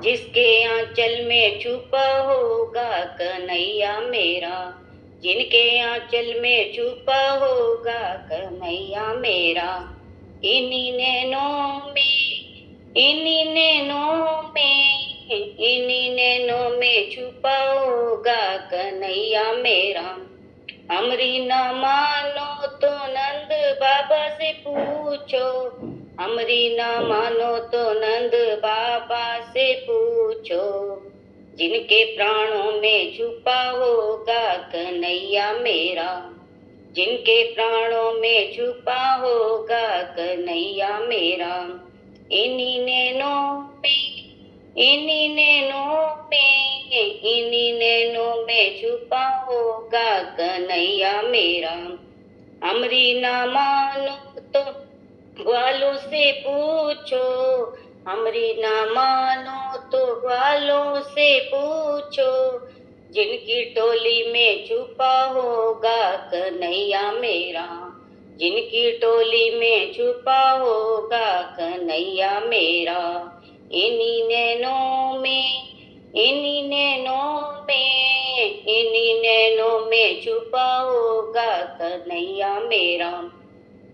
जिसके आंचल में छुपा होगा कन्हैया मेरा, जिनके आंचल में छुपा होगा कन्हैया मेरा। इन्हीं नैनों में, इन्हीं नैनों में, इन्हीं नैनों में छुपा होगा कन्हैया मेरा। हमरी न मानो तो नंद बाबा से पूछो, हमरी न मानो तो नंद बाबा से पूछो, जिनके प्राणों में छुपा होगा कन्हैया मेरा, जिनके प्राणों में छुपा होगा कन्हैया मेरा। इन्हीं नैनों में, इन्हीं नैनों में, इन्हीं नैनों में छुपा होगा कन्हैया मेरा। हमरी ना मानो तो ग्वालों से पूछो, हमरी ना मानो तो ग्वालों से पूछो, जिनकी टोली में छुपा होगा कन्हैया मेरा, जिनकी टोली में छुपा होगा कन्हैया मेरा। इन्हीं नैनों में, इन्हीं नैनों में, इन्हीं नैनों में छुपा होगा कन्हैया मेरा।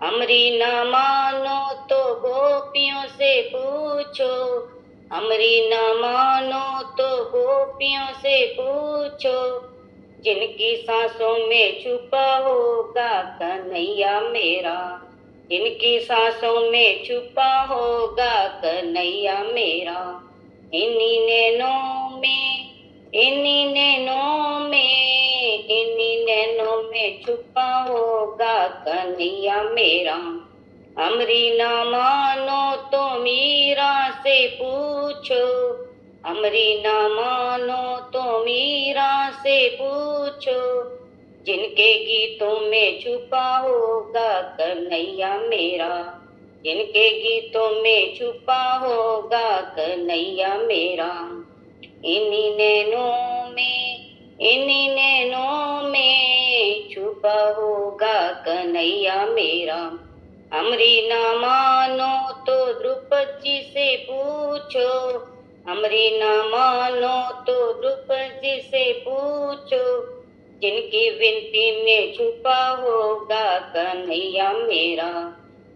हमरी ना मानो तो गोपियों से पूछो, हमरी ना मानो तो गोपियों से पूछो, जिनकी सांसों में छुपा होगा कन्हैया मेरा, जिनकी सांसों में छुपा होगा कन्हैया मेरा। इन्हीं नैनों में, इन्हीं नैनों में, इन्हीं नैनों में छुपा होगा कन्हैया मेरा। हमरी ना मानो तो मीरा से पूछो, हमरी ना मानो तो मीरा से पूछो, जिनके गीतों में छुपा होगा कन्हैया मेरा, जिनके गीतों में छुपा होगा कन्हैया मेरा। इन्हीं नैनों में, इन्हीं नैनों में छुपा होगा कन्हैया मेरा। हमरी ना मानो तो द्रुपद जी से पूछो, हमरी ना मानो तो द्रुपद जी से पूछो, जिनकी विनती में छुपा होगा कन्हैया मेरा,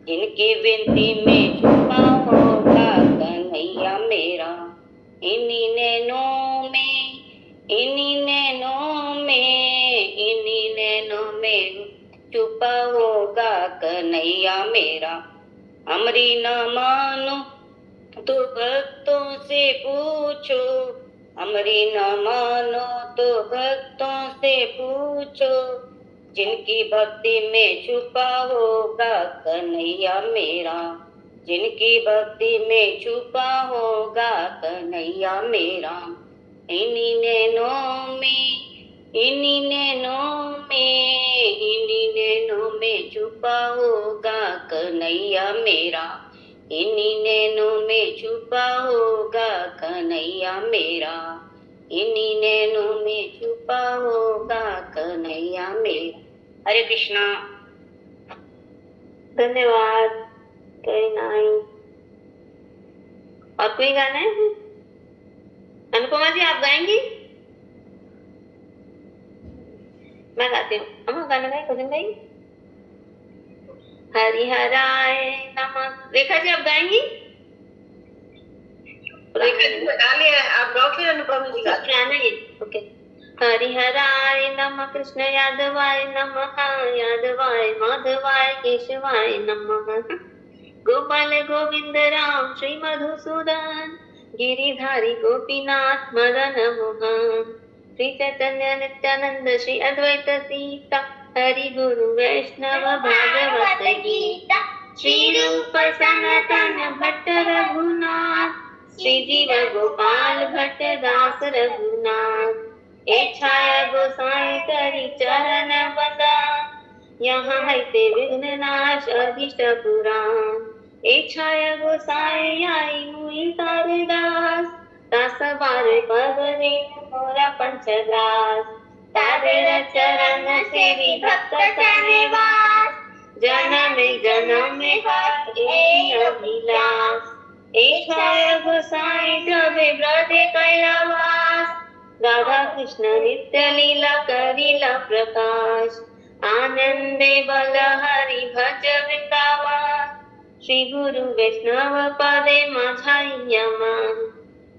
जिनकी विनती में छुपा होगा कन्हैया मेरा।
इन्हीं नैनों में, इन्हीं नैनों में, इन्हीं नैनों में छुपा होगा कन्हैया मेरा। हमरी न मानो तो भक्तों से पूछो, हमरी न मानो तो भक्तों से पूछो, जिनकी भक्ति में छुपा होगा कन्हैया मेरा, जिनकी भक्ति में छुपा होगा कन्हैया मेरा। इन्हीं नैनों में, इन्हीं नैनों में, इन्हीं नैनों में छुपा होगा कन्हैया मेरा, इन्हीं नैनों में छुपा होगा कन्हैया मेरा, इन्हीं नैनों में छुपा होगा कन्हैया मेरा। हरे कृष्णा। धन्यवाद। Very nice. और कोई गाना है? अनुपमा जी आप गाएंगी? मैं गाती हूँ। अम्मा गाना गाए, कुछ गाई। हरिहराय नमः। रेखा जी आप गाएंगी?
रेखा जी ने गा लिया है, आप गाओ फिर अनुपमा जी गा।
गाना ये ओके। हरिहराय नमः, कृष्ण यादवाय नमः, यादवाय माधवाय केशवाय नमः, गोपाल गोविंद राम श्री मधुसूदन, गिरिधारी गोपीनाथ मदन मोहन, श्री चैतन्य नित्यानंद श्री अद्वैत सीता, हरि गुरु वैष्णव भागवत गीता, श्री रूप सनातन भट्ट रघुनाथ, श्री जीव गोपाल भट्ट दास रघुनाथ, एक छाया गोसाई करी चरण बंदन, यहाँ है ते विघ्न नाश अभीष्ट पुराण, एक छाया गोसाई आई हुई तारदास, दास बार पगरे मोरा पंचदास, तारे चरण सेवी भक्त सनेवास, जन्म जन्म हर ए अभिलाष, एक छाया गोसाई जबे ब्रज कैलावास, राधा कृष्ण नित्य लीला करीला प्रकाश, आनंदे बल हरि भज वृंदावन, श्री गुरु वैष्णव पदे माझाई मान,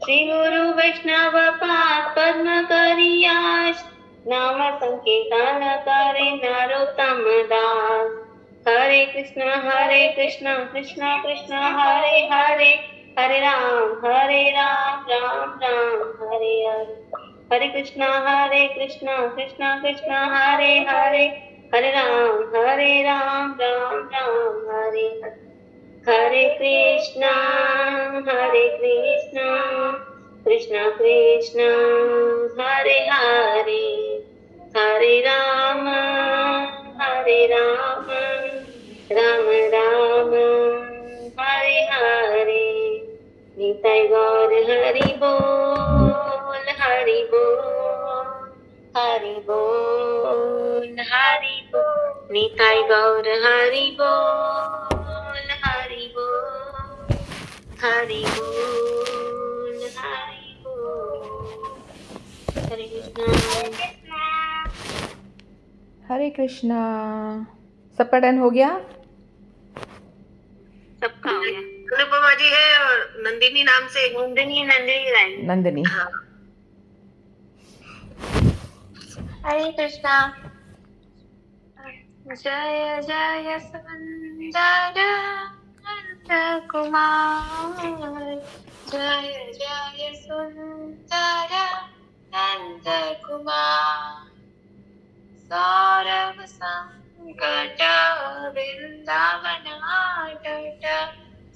श्री गुरु वैष्णव पाद पद्म करियाश, नाम संकीर्तन करे नरोत्तम दास, हरे कृष्ण कृष्ण कृष्ण हरे हरे, हरे राम राम राम हरे हरे, हरे कृष्ण कृष्ण कृष्ण हरे हरे, हरे राम राम राम हरे हरे, हरे कृष्ण कृष्ण कृष्ण हरे हरे, हरे राम राम राम हरे हरे, निताय गौर हरि बोल, हरि बोल, हरि बोल, हरि बोल, निताय गौर हरि बोल, हरि बोल, हरि बोल, हरि बोल। हरे कृष्णा।
हरे कृष्णा। सबका डन हो गया?
सबका हो गया।
अनुपमा जी है और नंदिनी नाम से।
नंदिनी गाएंगे।
नंदिनी।
हाँ।
हरे कृष्णा। जय जय सुंदर नंद कुमार, जय जय सुंदर नंद कुमार, सौरभ संकट वृंदावन तट,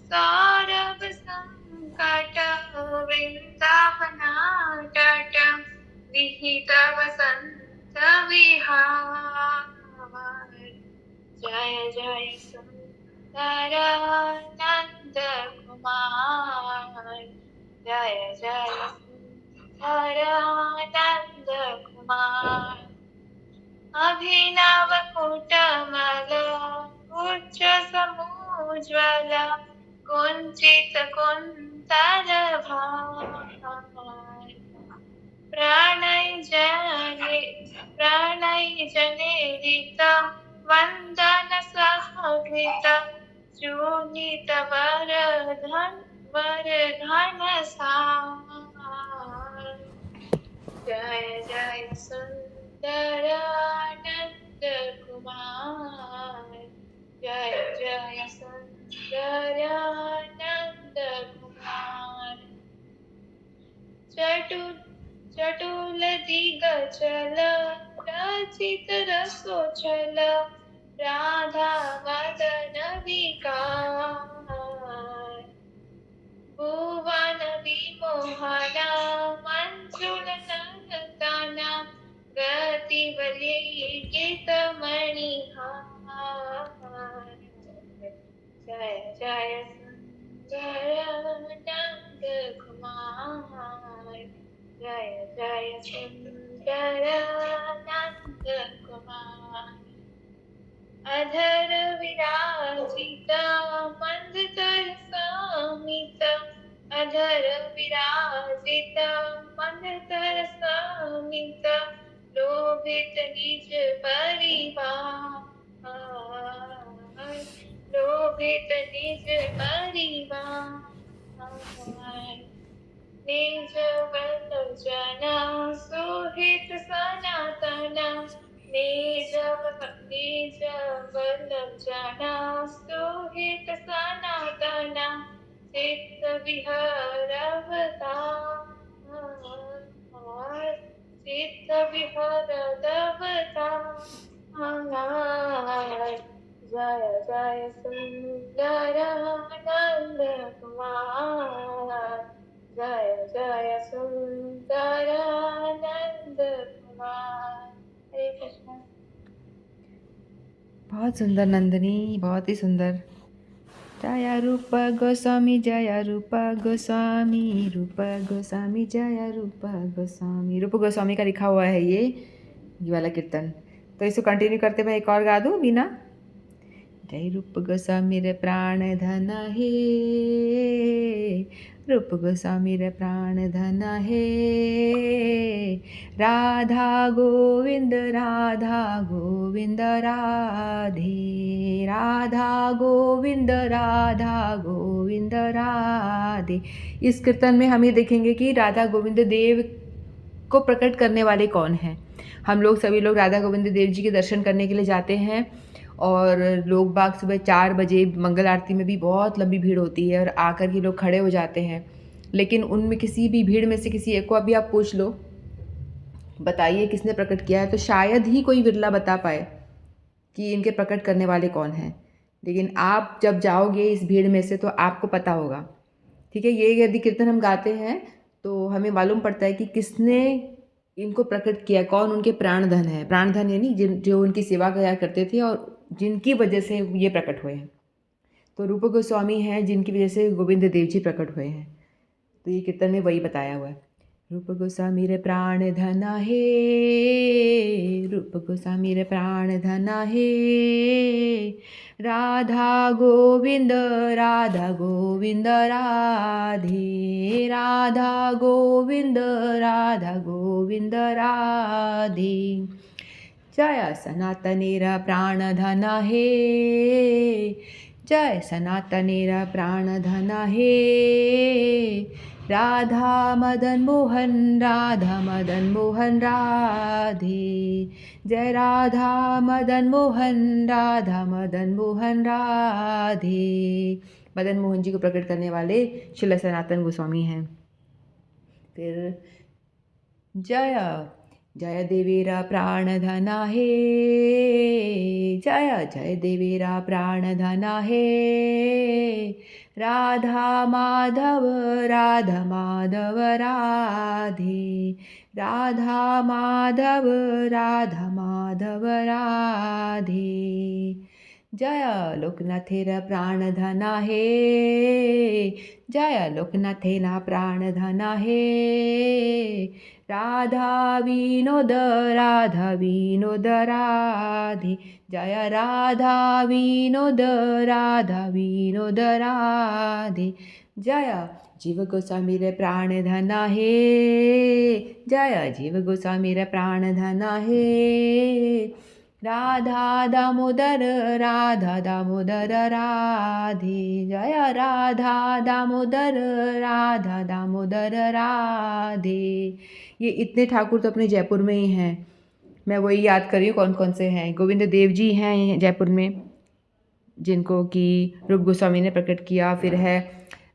सौरभ संकट वृंदावन तट, विहित वसंत विहार, जय जय सुंदर नंद कुमार, जय जय सुंदर नंद कुमार, अभिनव कुटमल उच्च समुज्वल, कुंचित कुंतल भार, प्रणय जनित वंदन सहकृत, शोणित वरधन सार, जय जय सुंदरानंद कुमार, जय जय सुंदरानंद कुमार। चटुल दिगचल रचित रसोचल, राधा मदन विकार। भुवन विमोहना मंजुल नर्तना, गतिवली गीतमणिहार। जय जय सुंदरानंद कुमार, जय जय सुंदरानंद कुमार। अधर विराजित मंदतर समित, अधर विराजित मंदतर समित, लोभित निज परिवार, लोभित निज परिवार। निज जना सुहित सनातना, निज वल्लभ जना सुहित सनातना, चित्त विहरवतार, चित्त विहरवतार। जय जय सुंदरानंद कुमार, जय जय सुंदरानंद कुमार। हरे कृष्ण।
बहुत सुंदर नंदिनी, बहुत ही सुंदर। जय रूप गोस्वामी, जय रूप गोस्वामी, रूप गोस्वामी, जय रूप गोस्वामी। रूप गोस्वामी का लिखा हुआ है ये वाला कीर्तन। तो इसको कंटिन्यू करते हुए एक और गा दूँ बीना। जय रूप गोस्वामी रे प्राण धन हे, रूप गोस्वामी रे प्राण धन हे, राधा गोविंद राधा गोविंद राधे, राधा गोविंद राधा गोविंद राधे। इस कीर्तन में हम ये देखेंगे कि राधा गोविंद देव को प्रकट करने वाले कौन हैं। हम लोग सभी लोग राधा गोविंद देव जी के दर्शन करने के लिए जाते हैं, और लोग बाग सुबह 4 बजे मंगल आरती में भी बहुत लंबी भीड़ होती है और आकर के लोग खड़े हो जाते हैं। लेकिन उनमें किसी भी भीड़ में से किसी एक को अभी आप पूछ लो, बताइए किसने प्रकट किया है, तो शायद ही कोई विरला बता पाए कि इनके प्रकट करने वाले कौन हैं। लेकिन आप जब जाओगे इस भीड़ में से तो आपको पता होगा, ठीक है। ये यदि कीर्तन हम गाते हैं तो हमें मालूम पड़ता है कि किसने इनको प्रकट किया, कौन उनके प्राणधन है। प्राणधन यानी जो उनकी सेवा किया करते थे और जिनकी वजह से ये प्रकट हुए हैं। तो रूप गोस्वामी हैं जिनकी वजह से गोविंद देव जी प्रकट हुए हैं। तो ये कीर्तन में वही बताया हुआ है। रूप गोस्वामी रे प्राण धन हे, रूप गोस्वामी रे प्राण धन हे, राधा गोविंद राधा गोविंद राधे, राधा गोविंद राधा गोविंद राधे। जय सनातनेरा प्राण धन हे, जय सनातनेरा प्राण धन हे, राधा मदन मोहन राधा मदन मोहन राधे, जय राधा मदन मोहन राधा मदन मोहन राधे। मदन मोहन जी को प्रकट करने वाले श्रील सनातन गोस्वामी हैं। फिर जय जय देवेरा प्राण धना हे, जय जय देवेरा प्राण धना हे, राधा माधव राधा माधव राधे, राधा माधव राधा माधव राधे। जय लोकनाथेरा प्राण धना हे, जय लोकनाथेना प्राण धना हे, राधा विनोद राधा विनोद राधे, जय राधा विनोद राधा विनोद राधे। जय जीव गोस्वामी रे प्राण धना हे, जय जीव गोस्वामी रे प्राण धना हे, राधा दामोदर राधे, जय राधा दामोदर राधे। ये इतने ठाकुर तो अपने जयपुर में ही हैं। मैं वही याद कर रही हूँ कौन कौन से हैं। गोविंद देव जी हैं जयपुर में, जिनको कि रूप गोस्वामी ने प्रकट किया। फिर है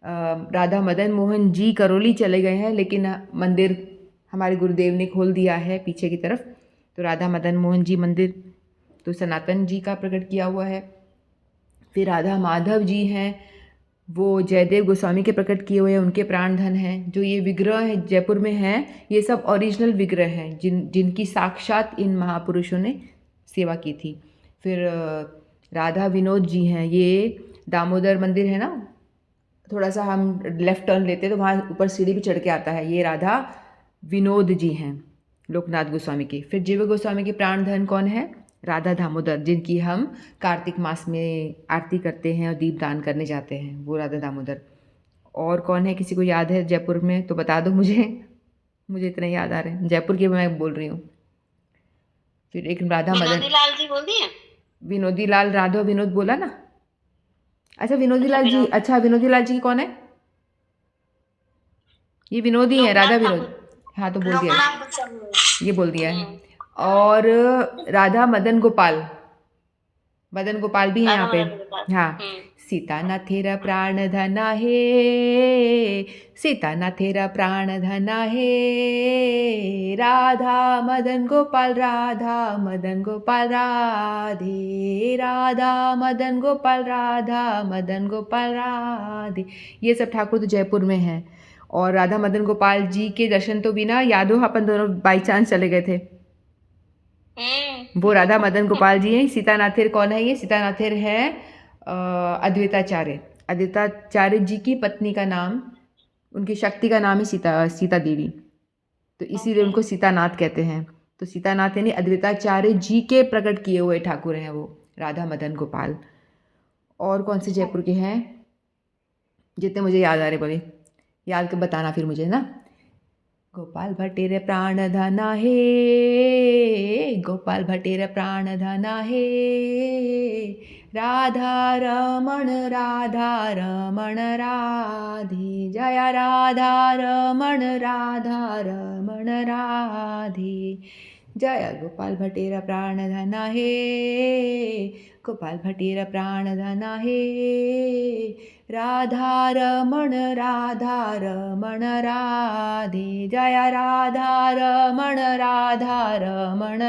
राधा मदन मोहन जी करौली चले गए हैं, लेकिन मंदिर हमारे गुरुदेव ने खोल दिया है पीछे की तरफ। तो राधा मदन मोहन जी मंदिर तो सनातन जी का प्रकट किया हुआ है। फिर राधा माधव जी हैं, वो जयदेव गोस्वामी के प्रकट किए हुए हैं, उनके प्राण धन हैं। जो ये विग्रह है जयपुर में हैं, ये सब ओरिजिनल विग्रह हैं जिनकी साक्षात इन महापुरुषों ने सेवा की थी। फिर राधा विनोद जी हैं, ये दामोदर मंदिर है ना, थोड़ा सा हम लेफ़्ट टर्न लेते हैं तो वहाँ ऊपर सीढ़ी भी चढ़ के आता है। ये राधा विनोद जी हैं लोकनाथ गोस्वामी के। फिर जीव गोस्वामी के प्राण धन कौन है? राधा दामोदर, जिनकी हम कार्तिक मास में आरती करते हैं और दीपदान करने जाते हैं, वो राधा दामोदर। और कौन है, किसी को याद है जयपुर में तो बता दो मुझे। मुझे इतना याद आ रहा है, जयपुर की मैं बोल रही हूँ। फिर एक राधा मदन,
विनोदी लाल जी बोल दिए।
विनोदी लाल, राधा विनोद बोला ना। अच्छा विनोदी लाल जी, अच्छा विनोदी लाल जी कौन है? ये विनोदी है, राधा विनोद। हाँ तो बोल दिया, ये बोल दिया है। और राधा मदन गोपाल, मदन गोपाल भी है यहाँ पे। हाँ, सीता ना तेरा प्राण धना है, सीता ना तेरा प्राण धना है, राधा मदन गोपाल राधे, राधा मदन गोपाल राधे। ये सब ठाकुर तो जयपुर में हैं। और राधा मदन गोपाल जी के दर्शन तो बिना यादव अपन दोनों बाई चांस चले गए थे। वो राधा मदन गोपाल जी हैं। सीतानाथेर कौन है? ये सीतानाथेर है अद्वैताचार्य। अद्वैताचार्य जी की पत्नी का नाम, उनकी शक्ति का नाम है सीता देवी, तो इसीलिए उनको सीतानाथ कहते हैं। तो सीतानाथ यानी अद्वैताचार्य जी के प्रकट किए हुए ठाकुर हैं वो राधा मदन गोपाल। और कौन से जयपुर के हैं जितने मुझे याद आ रहे, बोले याद कर बताना फिर मुझे ना। गोपाल भट्टेर प्राण धना है, गोपाल भट्टेर प्राण धना है, राधा रमण राधे, जय राधा रमण राधे, जय गोपाल भट्टेर प्राण धना है, गोपाल भट्टेर प्राण धना है, राधा रमण राधे, जय राधा रमण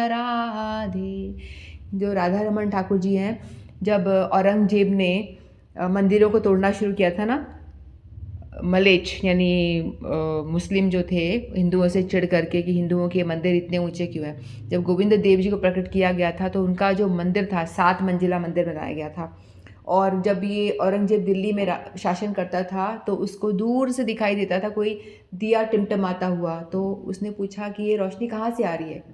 राधे। जो राधा रमण ठाकुर जी हैं, जब औरंगजेब ने मंदिरों को तोड़ना शुरू किया था ना, मलेच्छ यानी मुस्लिम जो थे, हिंदुओं से चिढ़ करके कि हिंदुओं के मंदिर इतने ऊंचे क्यों हैं, जब गोविंद देव जी को प्रकट किया गया था तो उनका जो मंदिर था 7 मंजिला मंदिर बनाया गया था। और जब ये औरंगजेब दिल्ली में शासन करता था तो उसको दूर से दिखाई देता था कोई दिया टिमटिमाता हुआ, तो उसने पूछा कि ये रोशनी कहाँ से आ रही है,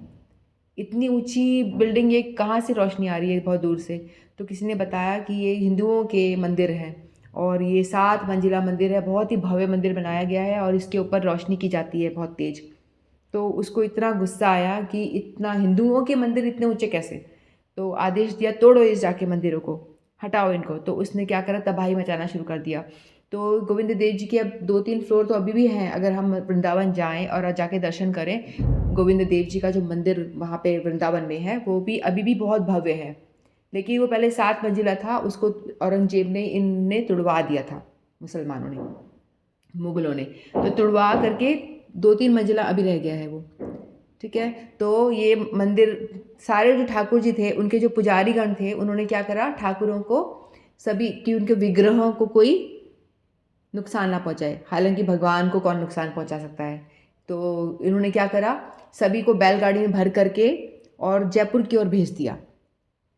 इतनी ऊंची बिल्डिंग, ये कहाँ से रोशनी आ रही है बहुत दूर से। तो किसी ने बताया कि ये हिंदुओं के मंदिर हैं और ये 7 मंजिला मंदिर है, बहुत ही भव्य मंदिर बनाया गया है और इसके ऊपर रोशनी की जाती है बहुत तेज। तो उसको इतना गुस्सा आया कि इतना हिंदुओं के मंदिर इतने ऊंचे कैसे, तो आदेश दिया तोड़ो इस जाके मंदिरों को, हटाओ इनको। तो उसने क्या करा, तबाही मचाना शुरू कर दिया। तो गोविंद देव जी के अब 2-3 फ्लोर तो अभी भी हैं, अगर हम वृंदावन जाएं और जाके दर्शन करें, गोविंद देव जी का जो मंदिर वहाँ पे वृंदावन में है वो भी अभी भी बहुत भव्य है। लेकिन वो पहले 7 मंजिला था, उसको औरंगजेब ने इनने तुड़वा दिया था, मुसलमानों ने, मुगलों ने, तो तुड़वा करके 2-3 मंजिला अभी रह गया है वो। ठीक है, तो ये मंदिर सारे जो ठाकुर जी थे, उनके जो पुजारीगण थे, उन्होंने क्या करा, ठाकुरों को सभी कि उनके विग्रहों को कोई नुकसान ना पहुंचाए। हालांकि भगवान को कौन नुकसान पहुंचा सकता है, तो इन्होंने क्या करा, सभी को बैलगाड़ी में भर करके और जयपुर की ओर भेज दिया।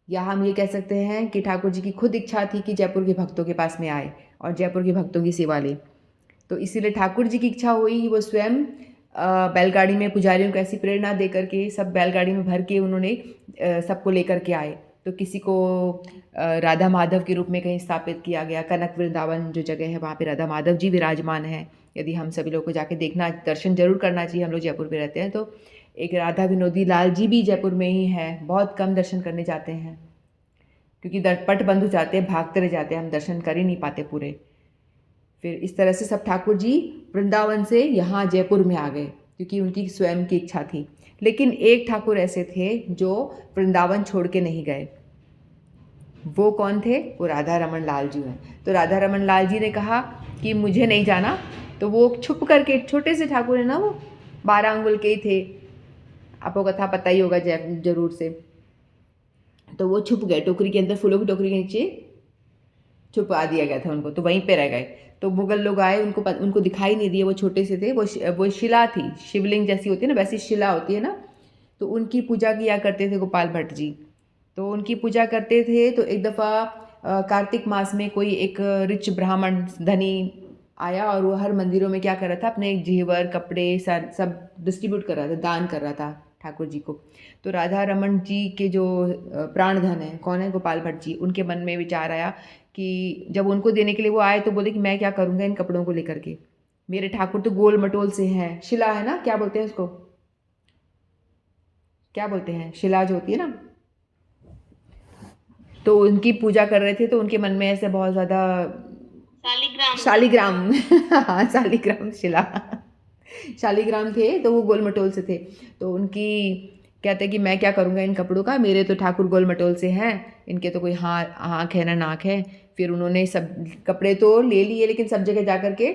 या हम ये कह सकते हैं कि ठाकुर जी की खुद इच्छा थी कि जयपुर के भक्तों के पास में आए और जयपुर के भक्तों की सेवा ले। तो इसीलिए ठाकुर जी की इच्छा हुई, वो स्वयं बैलगाड़ी में पुजारियों को ऐसी प्रेरणा दे करके सब बैलगाड़ी में भर के उन्होंने सबको लेकर के आए। तो किसी को राधा माधव के रूप में कहीं स्थापित किया गया, कनक वृंदावन जो जगह है वहाँ पे राधा माधव जी विराजमान हैं। यदि हम सभी लोग को जाके देखना, दर्शन जरूर करना चाहिए, हम लोग जयपुर में रहते हैं तो एक राधा विनोदी लाल जी भी जयपुर में ही है, बहुत कम दर्शन करने जाते हैं क्योंकि पट बंद हो जाते हैं, भागते रह जाते हैं, हम दर्शन कर ही नहीं पाते पूरे। फिर इस तरह से सब ठाकुर जी वृंदावन से यहाँ जयपुर में आ गए क्योंकि उनकी स्वयं की इच्छा थी। लेकिन एक ठाकुर ऐसे थे जो वृंदावन छोड़ के नहीं गए। वो कौन थे? वो राधा रमन लाल जी हैं। तो राधा रमन लाल जी ने कहा कि मुझे नहीं जाना, तो वो छुप करके, छोटे से ठाकुर है ना, वो 12 अंगुल के ही थे, आपको कथा पता ही होगा जरूर से। तो वो छुप गए, टोकरी के अंदर, फूलों की टोकरी के नीचे छुपा दिया गया था उनको, तो वहीं पे रह गए। तो मुगल लोग आए, उनको दिखाई नहीं दिए, वो छोटे से थे। वो शिला थी, शिवलिंग जैसी होती है ना, वैसी शिला होती है ना, तो उनकी पूजा किया करते थे गोपाल भट्ट जी। तो उनकी पूजा करते थे। तो एक दफ़ा कार्तिक मास में कोई एक रिच ब्राह्मण धनी आया और वो हर मंदिरों में क्या कर रहा था, अपने जेवर कपड़े सब डिस्ट्रीब्यूट कर रहा था, दान कर रहा था ठाकुर जी को। तो राधा रमन जी के जो प्राण धन है, कौन है? गोपाल भट्ट जी। उनके मन में विचार आया कि जब उनको देने के लिए वो आए तो बोले कि मैं क्या करूँगा इन कपड़ों को लेकर के, मेरे ठाकुर तो गोल मटोल से हैं, शिला है ना, क्या बोलते हैं उसको, क्या बोलते हैं, शिला जो होती है ना। तो उनकी पूजा कर रहे थे, तो उनके मन में ऐसे बहुत ज़्यादा शालिग्राम हाँ, शालिग्राम शिला शालिग्राम थे, तो वो गोल मटोल से थे। तो उनकी कहते हैं कि मैं क्या करूँगा इन कपड़ों का, मेरे तो ठाकुर गोल मटोल से हैं, इनके तो कोई आँख है ना नाक है। फिर उन्होंने सब कपड़े तो ले लिए, लेकिन सब जगह जा कर के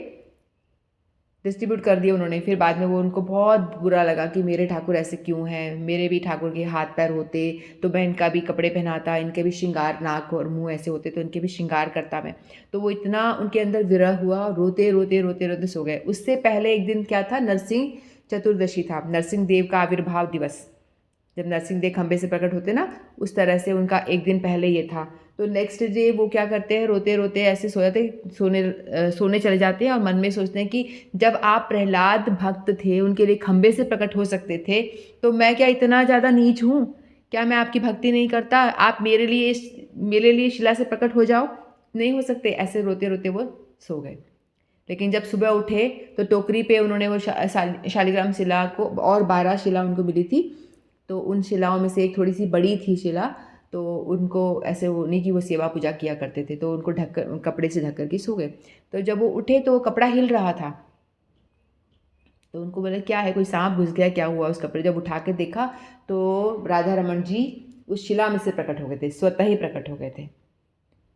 डिस्ट्रीब्यूट कर दिए उन्होंने। फिर बाद में वो उनको बहुत बुरा लगा कि मेरे ठाकुर ऐसे क्यों हैं, मेरे भी ठाकुर के हाथ पैर होते तो मैं इनका भी कपड़े पहनाता, इनके भी श्रृंगार, नाक और मुंह ऐसे होते तो इनके भी श्रृंगार करता मैं। तो वो इतना उनके अंदर विरह हुआ, रोते रोते रोते रोते सो गए। उससे पहले एक दिन क्या था, नरसिंह चतुर्दशी था, नरसिंह देव का आविर्भाव दिवस। जब नरसिंह देव खंबे से प्रकट होते ना, उस तरह से उनका एक दिन पहले ये था। तो नेक्स्ट डे वो क्या करते हैं, रोते रोते ऐसे सो जाते, सोने चले जाते हैं और मन में सोचते हैं कि जब आप प्रहलाद भक्त थे, उनके लिए खंबे से प्रकट हो सकते थे, तो मैं क्या इतना ज़्यादा नीच हूँ? क्या मैं आपकी भक्ति नहीं करता? आप मेरे लिए शिला से प्रकट हो जाओ, नहीं हो सकते। ऐसे रोते रोते वो सो गए। लेकिन जब सुबह उठे तो टोकरी पे उन्होंने वो शालिग्राम शिला को, और 12 शिला उनको मिली थी, तो उन शिलाओं में से एक थोड़ी सी बड़ी थी शिला, तो उनको ऐसे उन्हीं की वो सेवा पूजा किया करते थे, तो उनको कपड़े से ढक कर के सो गए। तो जब वो उठे तो वो कपड़ा हिल रहा था, तो उनको बोले क्या है, कोई सांप घुस गया, क्या हुआ उस कपड़े? जब उठा के देखा तो राधा रमन जी उस शिला में से प्रकट हो गए थे, स्वतः ही प्रकट हो गए थे।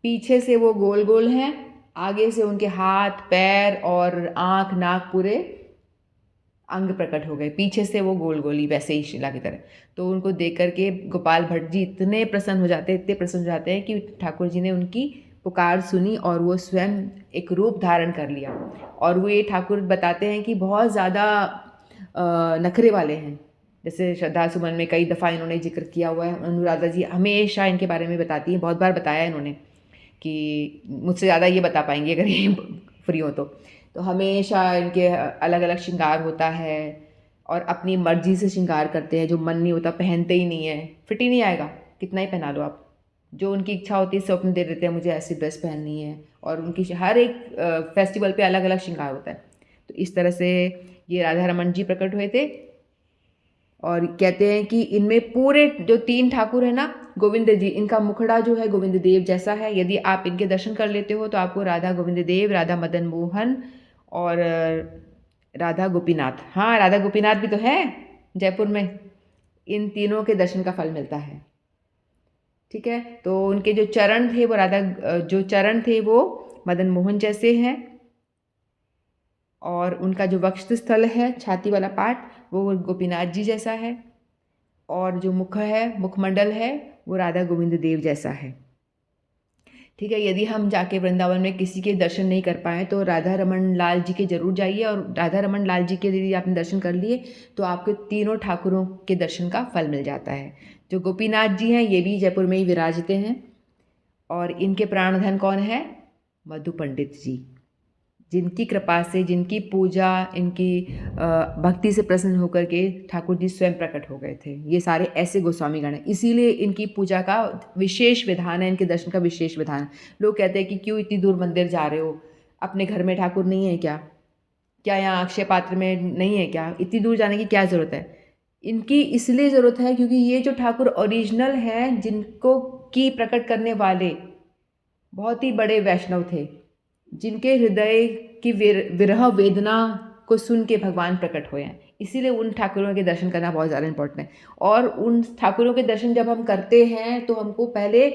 पीछे से वो गोल गोल हैं, आगे से उनके हाथ पैर और आँख नाक पूरे अंग प्रकट हो गए, पीछे से वो गोल गोली वैसे ही शिला की तरह। तो उनको देख करके गोपाल भट्ट जी इतने प्रसन्न हो जाते हैं, इतने प्रसन्न हो जाते हैं कि ठाकुर जी ने उनकी पुकार सुनी और वो स्वयं एक रूप धारण कर लिया। और वो ये ठाकुर बताते हैं कि बहुत ज़्यादा नखरे वाले हैं। जैसे श्रद्धा सुमन में कई दफ़ा इन्होंने जिक्र किया हुआ है, अनुराधा जी हमेशा इनके बारे में बताती हैं, बहुत बार बताया इन्होंने, कि मुझसे ज़्यादा ये बता पाएंगी अगर ये फ्री हो तो हमेशा इनके अलग अलग श्रृंगार होता है और अपनी मर्जी से श्रृंगार करते हैं, जो मन नहीं होता पहनते ही नहीं है, फिट ही नहीं आएगा कितना ही पहना लो आप, जो उनकी इच्छा होती है स्वप्न दे देते हैं मुझे ऐसी ड्रेस पहननी है, और उनकी हर एक फेस्टिवल पे अलग अलग श्रृंगार होता है। तो इस तरह से ये राधा रमन जी प्रकट हुए थे। और कहते हैं कि इनमें पूरे जो 3 ठाकुर है ना, गोविंद जी, इनका मुखड़ा जो है गोविंद देव जैसा है। यदि आप इनके दर्शन कर लेते हो तो आपको राधा गोविंद देव, राधा मदन मोहन और राधा गोपीनाथ, हाँ राधा गोपीनाथ भी तो है जयपुर में, इन तीनों के दर्शन का फल मिलता है। ठीक है, तो उनके जो चरण थे वो जो चरण थे वो मदन मोहन जैसे हैं, और उनका जो वक्ष स्थल है, छाती वाला पार्ट, वो गोपीनाथ जी जैसा है, और जो मुख है, मुखमंडल है, वो राधा गोविंद देव जैसा है। ठीक है, यदि हम जाके वृंदावन में किसी के दर्शन नहीं कर पाए तो राधा रमन लाल जी के जरूर जाइए, और राधा रमन लाल जी के यदि आपने दर्शन कर लिए तो आपके तीनों ठाकुरों के दर्शन का फल मिल जाता है। जो गोपीनाथ जी हैं ये भी जयपुर में ही विराजते हैं, और इनके प्राणधन कौन है? मधु पंडित जी, जिनकी कृपा से, जिनकी पूजा, इनकी भक्ति से प्रसन्न होकर के ठाकुर जी स्वयं प्रकट हो गए थे। ये सारे ऐसे गोस्वामी गण हैं, इसीलिए इनकी पूजा का विशेष विधान है, इनके दर्शन का विशेष विधान। लोग कहते हैं कि क्यों इतनी दूर मंदिर जा रहे हो, अपने घर में ठाकुर नहीं है क्या? क्या यहाँ अक्षय पात्र में नहीं है क्या? इतनी दूर जाने की क्या ज़रूरत है? इनकी इसलिए ज़रूरत है क्योंकि ये जो ठाकुर ओरिजिनल हैं, जिनको की प्रकट करने वाले बहुत ही बड़े वैष्णव थे, जिनके हृदय की विरह वेदना को सुन के भगवान प्रकट हुए हैं। इसीलिए उन ठाकुरों के दर्शन करना बहुत ज़्यादा इम्पोर्टेंट है। और उन ठाकुरों के दर्शन जब हम करते हैं तो हमको पहले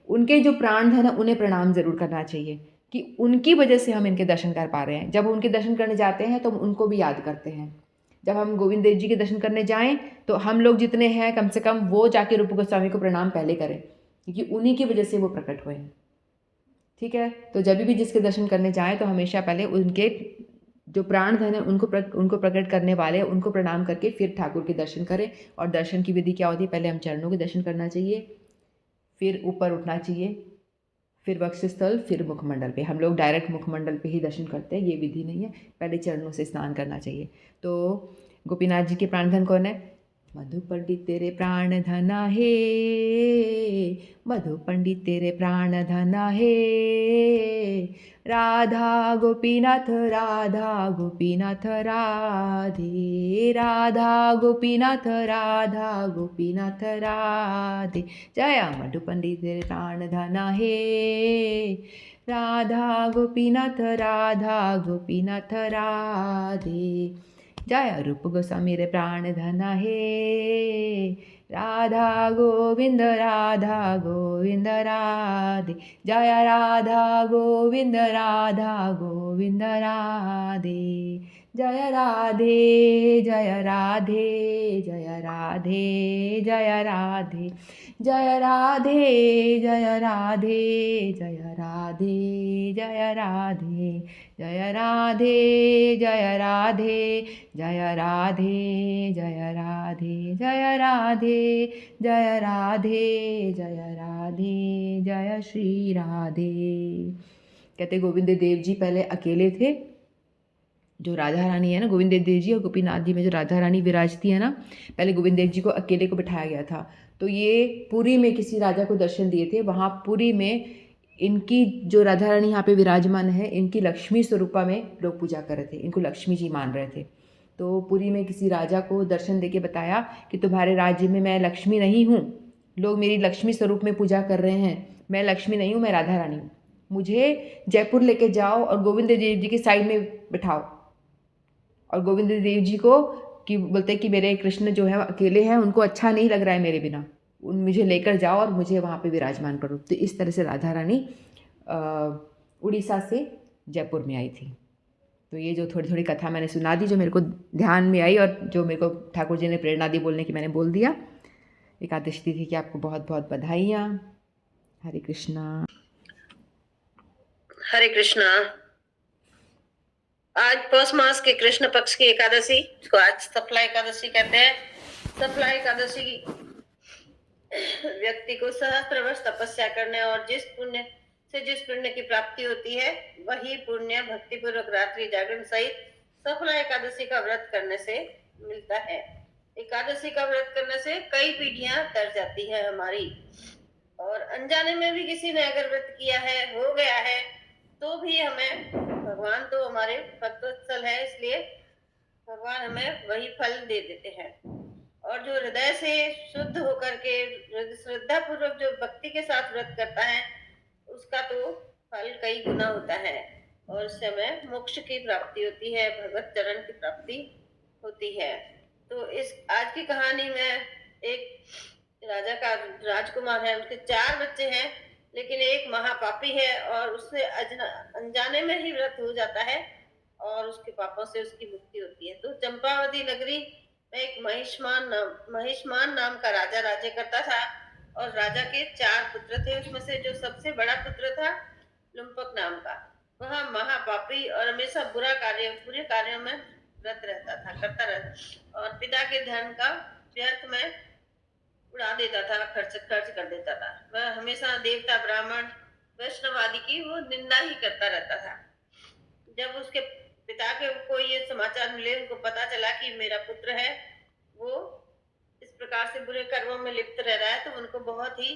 उनके जो प्राण धन है उन्हें प्रणाम ज़रूर करना चाहिए कि उनकी वजह से हम इनके दर्शन कर पा रहे हैं। जब उनके दर्शन करने जाते हैं तो हम उनको भी याद करते हैं। जब हम गोविंद देव जी के दर्शन करने जाएं तो हम लोग जितने हैं कम से कम वो जाके रूप गोस्वामी को प्रणाम पहले करें, क्योंकि उन्हीं की वजह से वो प्रकट हुए हैं। ठीक है, तो जब भी जिसके दर्शन करने जाएं तो हमेशा पहले उनके जो प्राण धन है उनको प्रकट करने वाले उनको प्रणाम करके फिर ठाकुर के दर्शन करें। और दर्शन की विधि क्या होती है? पहले हम चरणों के दर्शन करना चाहिए, फिर ऊपर उठना चाहिए, फिर वक्षस्थल, फिर मुखमंडल पे। हम लोग डायरेक्ट मुखमंडल पे ही दर्शन करते हैं, ये विधि नहीं है, पहले चरणों से स्नान करना चाहिए। तो गोपीनाथ जी के प्राण धन कौन है? मधु पंडित तेरे प्राण धन है, मधु पंडित तेरे प्राण धन है, राधा गोपीनाथ राधा गोपीनाथ राधे, राधा गोपीनाथ राधा गोपीनाथ राधे। जय मधु पंडित तेरे प्राण धन है, राधा गोपीनाथ राधा गोपीनाथ राधे। जय रूप गोस्वामी रे प्राण धन है, राधा गोविंद राधे। जय राधा गोविंद राधे। जय राधे जय राधे जय राधे जय राधे, जय राधे जय राधे जय राधे जय राधे, जय राधे जय राधे जय राधे जय राधे, जय राधे जय राधे जय राधे, जय श्री राधे। कहते गोविंद देव जी पहले अकेले थे। जो राधा रानी है ना, गोविंद देव जी और गोपीनाथ जी में जो राधा रानी विराजती है ना, पहले गोविंद देव जी को अकेले को बिठाया गया था। तो ये पुरी में किसी राजा को दर्शन दिए थे। वहाँ पुरी में इनकी जो राधा रानी यहाँ पे विराजमान है, इनकी लक्ष्मी स्वरूपा में लोग पूजा कर रहे थे, इनको लक्ष्मी जी मान रहे थे। तो पुरी में किसी राजा को दर्शन देके बताया कि तुम्हारे राज्य में मैं लक्ष्मी नहीं हूँ, लोग मेरी लक्ष्मी स्वरूप में पूजा कर रहे हैं, मैं लक्ष्मी नहीं हूँ, मैं राधा रानी हूँ। मुझे जयपुर लेके जाओ और गोविंद देव जी के साइड में बिठाओ। और गोविंद देव जी को कि बोलते हैं कि मेरे कृष्ण जो है अकेले हैं, उनको अच्छा नहीं लग रहा है मेरे बिना, मुझे लेकर जाओ और मुझे वहाँ पे विराजमान करो। तो इस तरह से राधा रानी उड़ीसा से जयपुर में आई थी। तो ये जो थोड़ी थोड़ी कथा मैंने सुना दी, जो मेरे को ध्यान में आई और जो मेरे को ठाकुर जी ने प्रेरणा दी बोलने की, मैंने बोल दिया। एकादशी तिथि की आपको बहुत बहुत बधाइयाँ। हरे कृष्णा।
हरे कृष्णा। आज पौष मास के कृष्ण पक्ष की एकादशी, इसको आज सफला एकादशी कहते हैं। सफला एकादशी व्यक्ति को सहस्त्र वर्ष तपस्या करने और जिस पुण्य की प्राप्ति होती है, वही पुण्य भक्ति पूर्वक रात्रि जागरण सहित सफला एकादशी का व्रत करने से मिलता है। एकादशी का व्रत करने से कई पीढ़ियां तर जाती है हमारी। और अनजाने में भी किसी ने अगर व्रत किया है, हो गया है, तो भी हमें, भगवान तो हमारे भक्तवत्सल है, इसलिए भगवान हमें वही फल दे देते हैं। और जो हृदय से शुद्ध होकर के श्रद्धा पूर्वक जो भक्ति के साथ व्रत करता है, उसका तो फल कई गुना होता है और उससे हमें मोक्ष की प्राप्ति होती है, भगवत चरण की प्राप्ति होती है। तो इस आज की कहानी में एक राजा का राजकुमार है, उसके 4 बच्चे हैं, लेकिन एक महापापी है और उससे अनजाने में ही व्रत हो जाता है और उसके पापों से उसकी मुक्ति होती है। तो चंपावती नगरी में एक महिष्मान नाम का राजा राज्य करता था और राजा के 4 पुत्र थे। उसमें से जो सबसे बड़ा पुत्र था लुम्पक नाम का, वह महापापी और हमेशा बुरे कार्यों में व्रत करता रहता और पिता के धन का व्यर्थ में उड़ा देता था, खर्च कर देता था। वह हमेशा देवता, ब्राह्मण, वैष्णव आदि की वो निंदा ही करता रहता था। जब उसके पिता को ये समाचार मिले, उनको पता चला कि मेरा पुत्र है वो इस प्रकार से बुरे कर्मों में लिप्त रह रहा है, तो उनको बहुत ही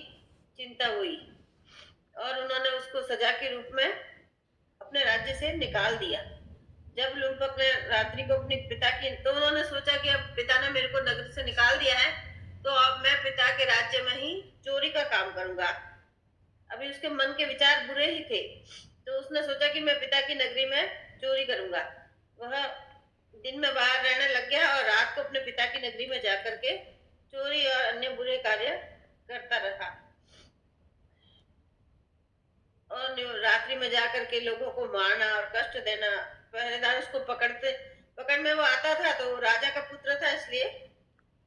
चिंता हुई और उन्होंने उसको सजा के रूप में अपने राज्य से निकाल दिया।
जब लुम्पक ने रात्रि को अपने पिता की, तो उन्होंने सोचा कि अब पिता ने मेरे को नगर से निकाल दिया है, तो अब मैं पिता के राज्य में ही चोरी का काम करूंगा। अभी उसके मन के विचार बुरे ही थे, तो उसने सोचा कि मैं पिता की नगरी में चोरी करूंगा। वह दिन में बाहर रहने लग गया और रात को अपने पिता की नगरी में जाकर के चोरी और अन्य बुरे कार्य करता रहा। और रात्रि में जाकर के लोगों को मारना और कष्ट देना। पहरेदार उसको पकड़ में वो आता था, तो राजा का पुत्र था, इसलिए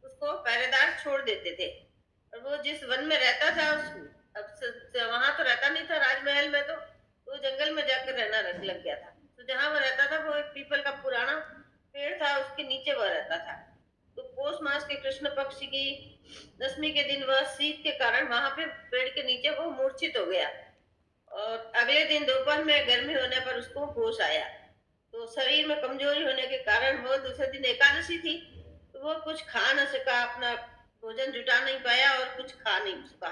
उसको पहरेदार छोड़ देते थे। और वो जिस वन में रहता था, वहां तो रहता नहीं था राजमहल में, तो वो जंगल में जाकर रहना लग गया था। तो जहां वो रहता था, वो एक पीपल का पुराना पेड़ था, उसके नीचे वह रहता था। तो पौष मास के कृष्ण पक्ष की 10वीं के दिन वह शीत के कारण वहां पे पेड़ के नीचे वो मूर्छित हो गया। और अगले दिन दोपहर में गर्मी होने पर उसको होश आया। तो शरीर में कमजोरी होने के कारण, वो दूसरे दिन एकादशी थी, तो वो कुछ खा न सका, अपना भोजन जुटा नहीं पाया और कुछ खा नहीं सका।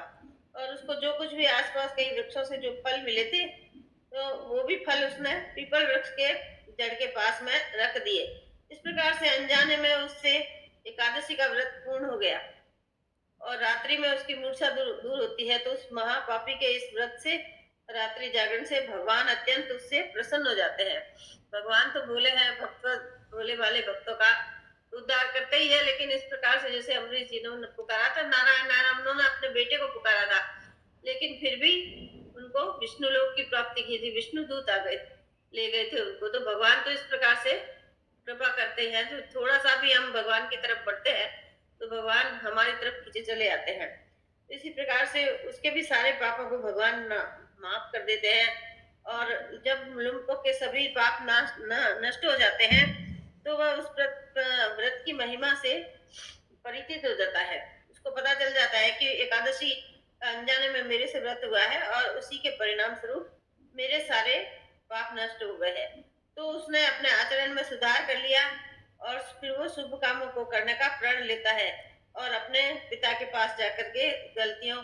और उसको जो कुछ भी आसपास कई वृक्षों से जो फल मिले थे, तो वो भी फल उसने पीपल वृक्ष के जड़ के पास में रख दिए। इस प्रकार से अनजाने में उससे एकादशी का व्रत पूर्ण हो गया और रात्रि में उसकी मूर्छा दूर होती है। तो उस महापापी के इस व्रत से, रात्रि जागरण से, भगवान अत्यंत उससे प्रसन्न हो जाते हैं। भगवान तो भोले हैं, भोले वाले भक्तों का उद्धार करते ही है। लेकिन इस प्रकार से, जैसे अमरीश जी ने पुकारा था नारायण नारायण, उन्होंने अपने बेटे को पुकारा था, लेकिन फिर भी उनको विष्णु लोक की प्राप्ति की थी, विष्णु दूत आ गए, ले गए थे उनको। तो भगवान तो इस प्रकार से कृपा करते हैं, जो थोड़ा सा भी हम भगवान की तरफ बढ़ते हैं तो भगवान हमारी तरफ खींचे चले आते हैं। इसी प्रकार से उसके भी सारे पापों को भगवान माफ कर देते हैं। और जब लुम्पक के सभी पाप नष्ट हो जाते हैं, तो वह उस व्रत की महिमा से परिचित हो जाता है। उसको पता चल जाता है कि एकादशी अनजाने में मेरे से व्रत हुआ है और उसी के परिणाम स्वरूप मेरे सारे पाप नष्ट हो गए हैं। तो उसने अपने आचरण में सुधार कर लिया और फिर वो शुभ कामों को करने का प्रण लेता है और अपने पिता के पास जाकर के गलतियों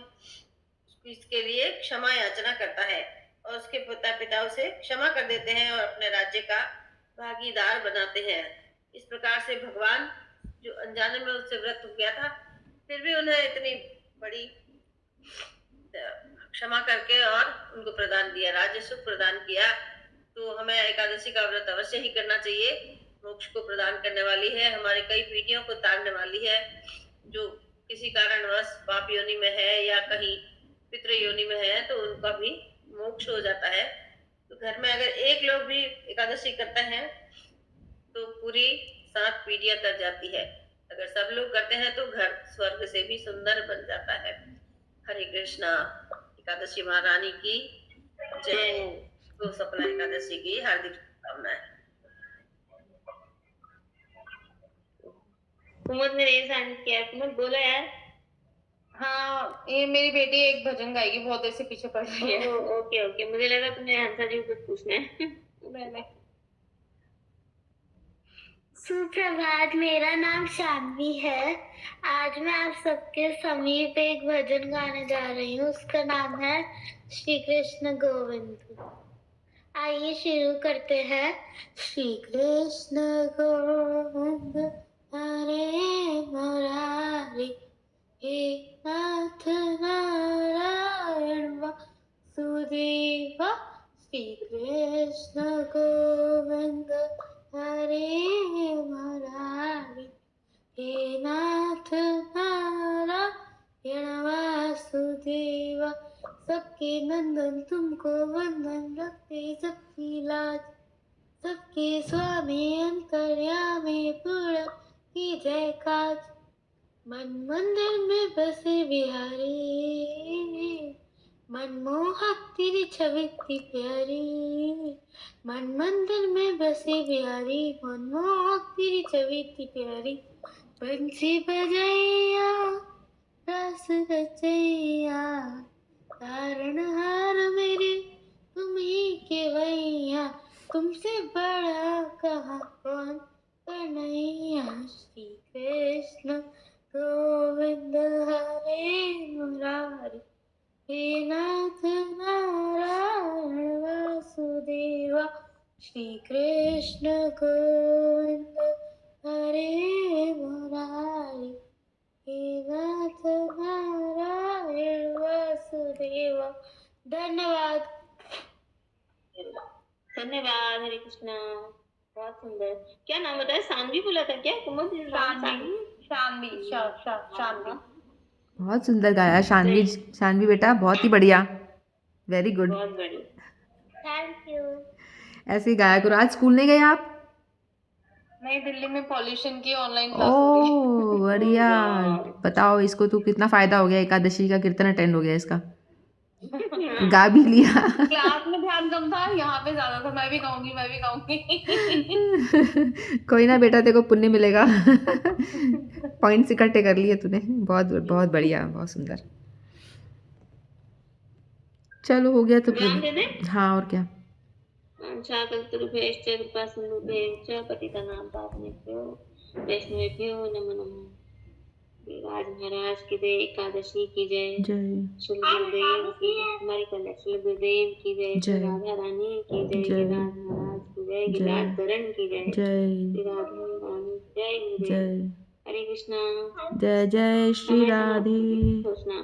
इसके लिए क्षमा याचना करता है और उसके पिता उसे क्षमा कर देते हैं और अपने राज्य का भागीदार बनाते हैं। इस प्रकार से भगवान, जो अनजाने में उससे व्रत हो गया था, फिर भी उन्हें इतनी बड़ी क्षमा करके और उनको प्रदान किया, राज्य सुख प्रदान किया। तो हमें एकादशी का व्रत अवश्य ही करना चाहिए। मोक्ष को प्रदान करने वाली है, हमारे कई पीढ़ियों को तारने वाली है। जो किसी कारणवश पाप योनि में है या कहीं पितृ योनि में है, तो उनका भी मोक्ष हो जाता है। तो घर में अगर एक लोग भी एकादशी करते हैं तो पूरी 7 पीढ़ियां तर जाती है। अगर सब लोग करते हैं तो घर स्वर्ग से भी सुंदर बन जाता है। हरे कृष्णा। एकादशी महारानी की जय। तो सपना एकादशी की हार्दिक शुभकामनाएं।
कुमुद ने रेज हैंड किया, कुमुद बोलो यार।
हाँ, ये मेरी बेटी एक भजन गाएगी, बहुत देर से पीछे पड़ रही है।
ओके ओके, मुझे लगा तुमने हंसा जी को कुछ पूछना है।
नहीं।
सुप्रभात, मेरा नाम शान्वी है। आज मैं आप सबके समीप एक भजन गाने जा रही हूँ। उसका नाम है श्री कृष्ण गोविंद। आइए शुरू करते हैं। श्री कृष्ण गोविंद हरे मुरारी, हे नाथ नारायण वासुदेव। श्री कृष्ण गोविंद हरे मुरारी, हे नाथ नारायण वासुदेव। सबके नंदन तुमको वंदन, रखते सबकी लाज, सबके स्वामी अंतर्यामी पूर्ण की जय काज। मन मंदिर में बसे बिहारी, मनमोहक तेरी छवि इतनी प्यारी। मन मंदिर में बसे बिहारी, मनमोहक तेरी छवि इतनी प्यारी। बंसी बजैया रस रचैया, तारणहार मेरे तुम ही केवैया। तुमसे बड़ा कहाँ कौन कन्हैया। श्री कृष्ण गोविंद हरे मुरारी, हे नाथ नारायण वासुदेवा। श्री कृष्ण गोविंद हरे मुरारी, हे नाथ नारायण वासुदेव। धन्यवाद।
धन्यवाद। हरे कृष्णा। बहुत सुंदर। क्या नाम बताया? सानवी बोला था क्या? कुमुद सानवी।
शानवी।
बहुत सुंदर गाया शानवी। शानवी बेटा बहुत ही बढ़िया, वेरी गुड।
बहुत बढ़िया।
Thank you.
ऐसे ही गाया करो। आज स्कूल नहीं गए आप?
नहीं, दिल्ली में पॉल्यूशन की ऑनलाइन क्लास हो रही है।
ओह बढ़िया। बताओ इसको तो कितना फायदा हो गया, एकादशी का कीर्तन अटेंड हो गया इसका, गा भी लिया।
क्लास में ध्यान कम था, यहाँ पे ज्यादा था। मैं भी गाऊंगी, मैं भी गाऊंगी।
कोई ना बेटा, तेरे को पुण्य मिलेगा। पॉइंट्स इकट्ठे कर लिए तूने, बहुत बहुत बढ़िया, बहुत सुंदर। चलो हो गया तो
विराम दे दे।
हाँ और क्या।
शाकल्पतरुभ्यश्च कृपासिन्धुभ्यश्च पतितानां पावनेभ्यो वैष्णवेभ्यो नमो नमः। राज महाराज की जय, एकादशी की जय,
जय
श्री गुरुदेव की जय, हमारी कलेक्शन गुरुदेव की जय, श्री
जय
राधा रानी की जय,
जय
गिरिराज महाराज की जय,
जय
गिरिराज धरण की जय,
जय
श्री राधा रानी जय गुरुदेव।
जय
हरे कृष्णा।
जय जय श्री
समय
राधे।
समाप्ति घोषणा।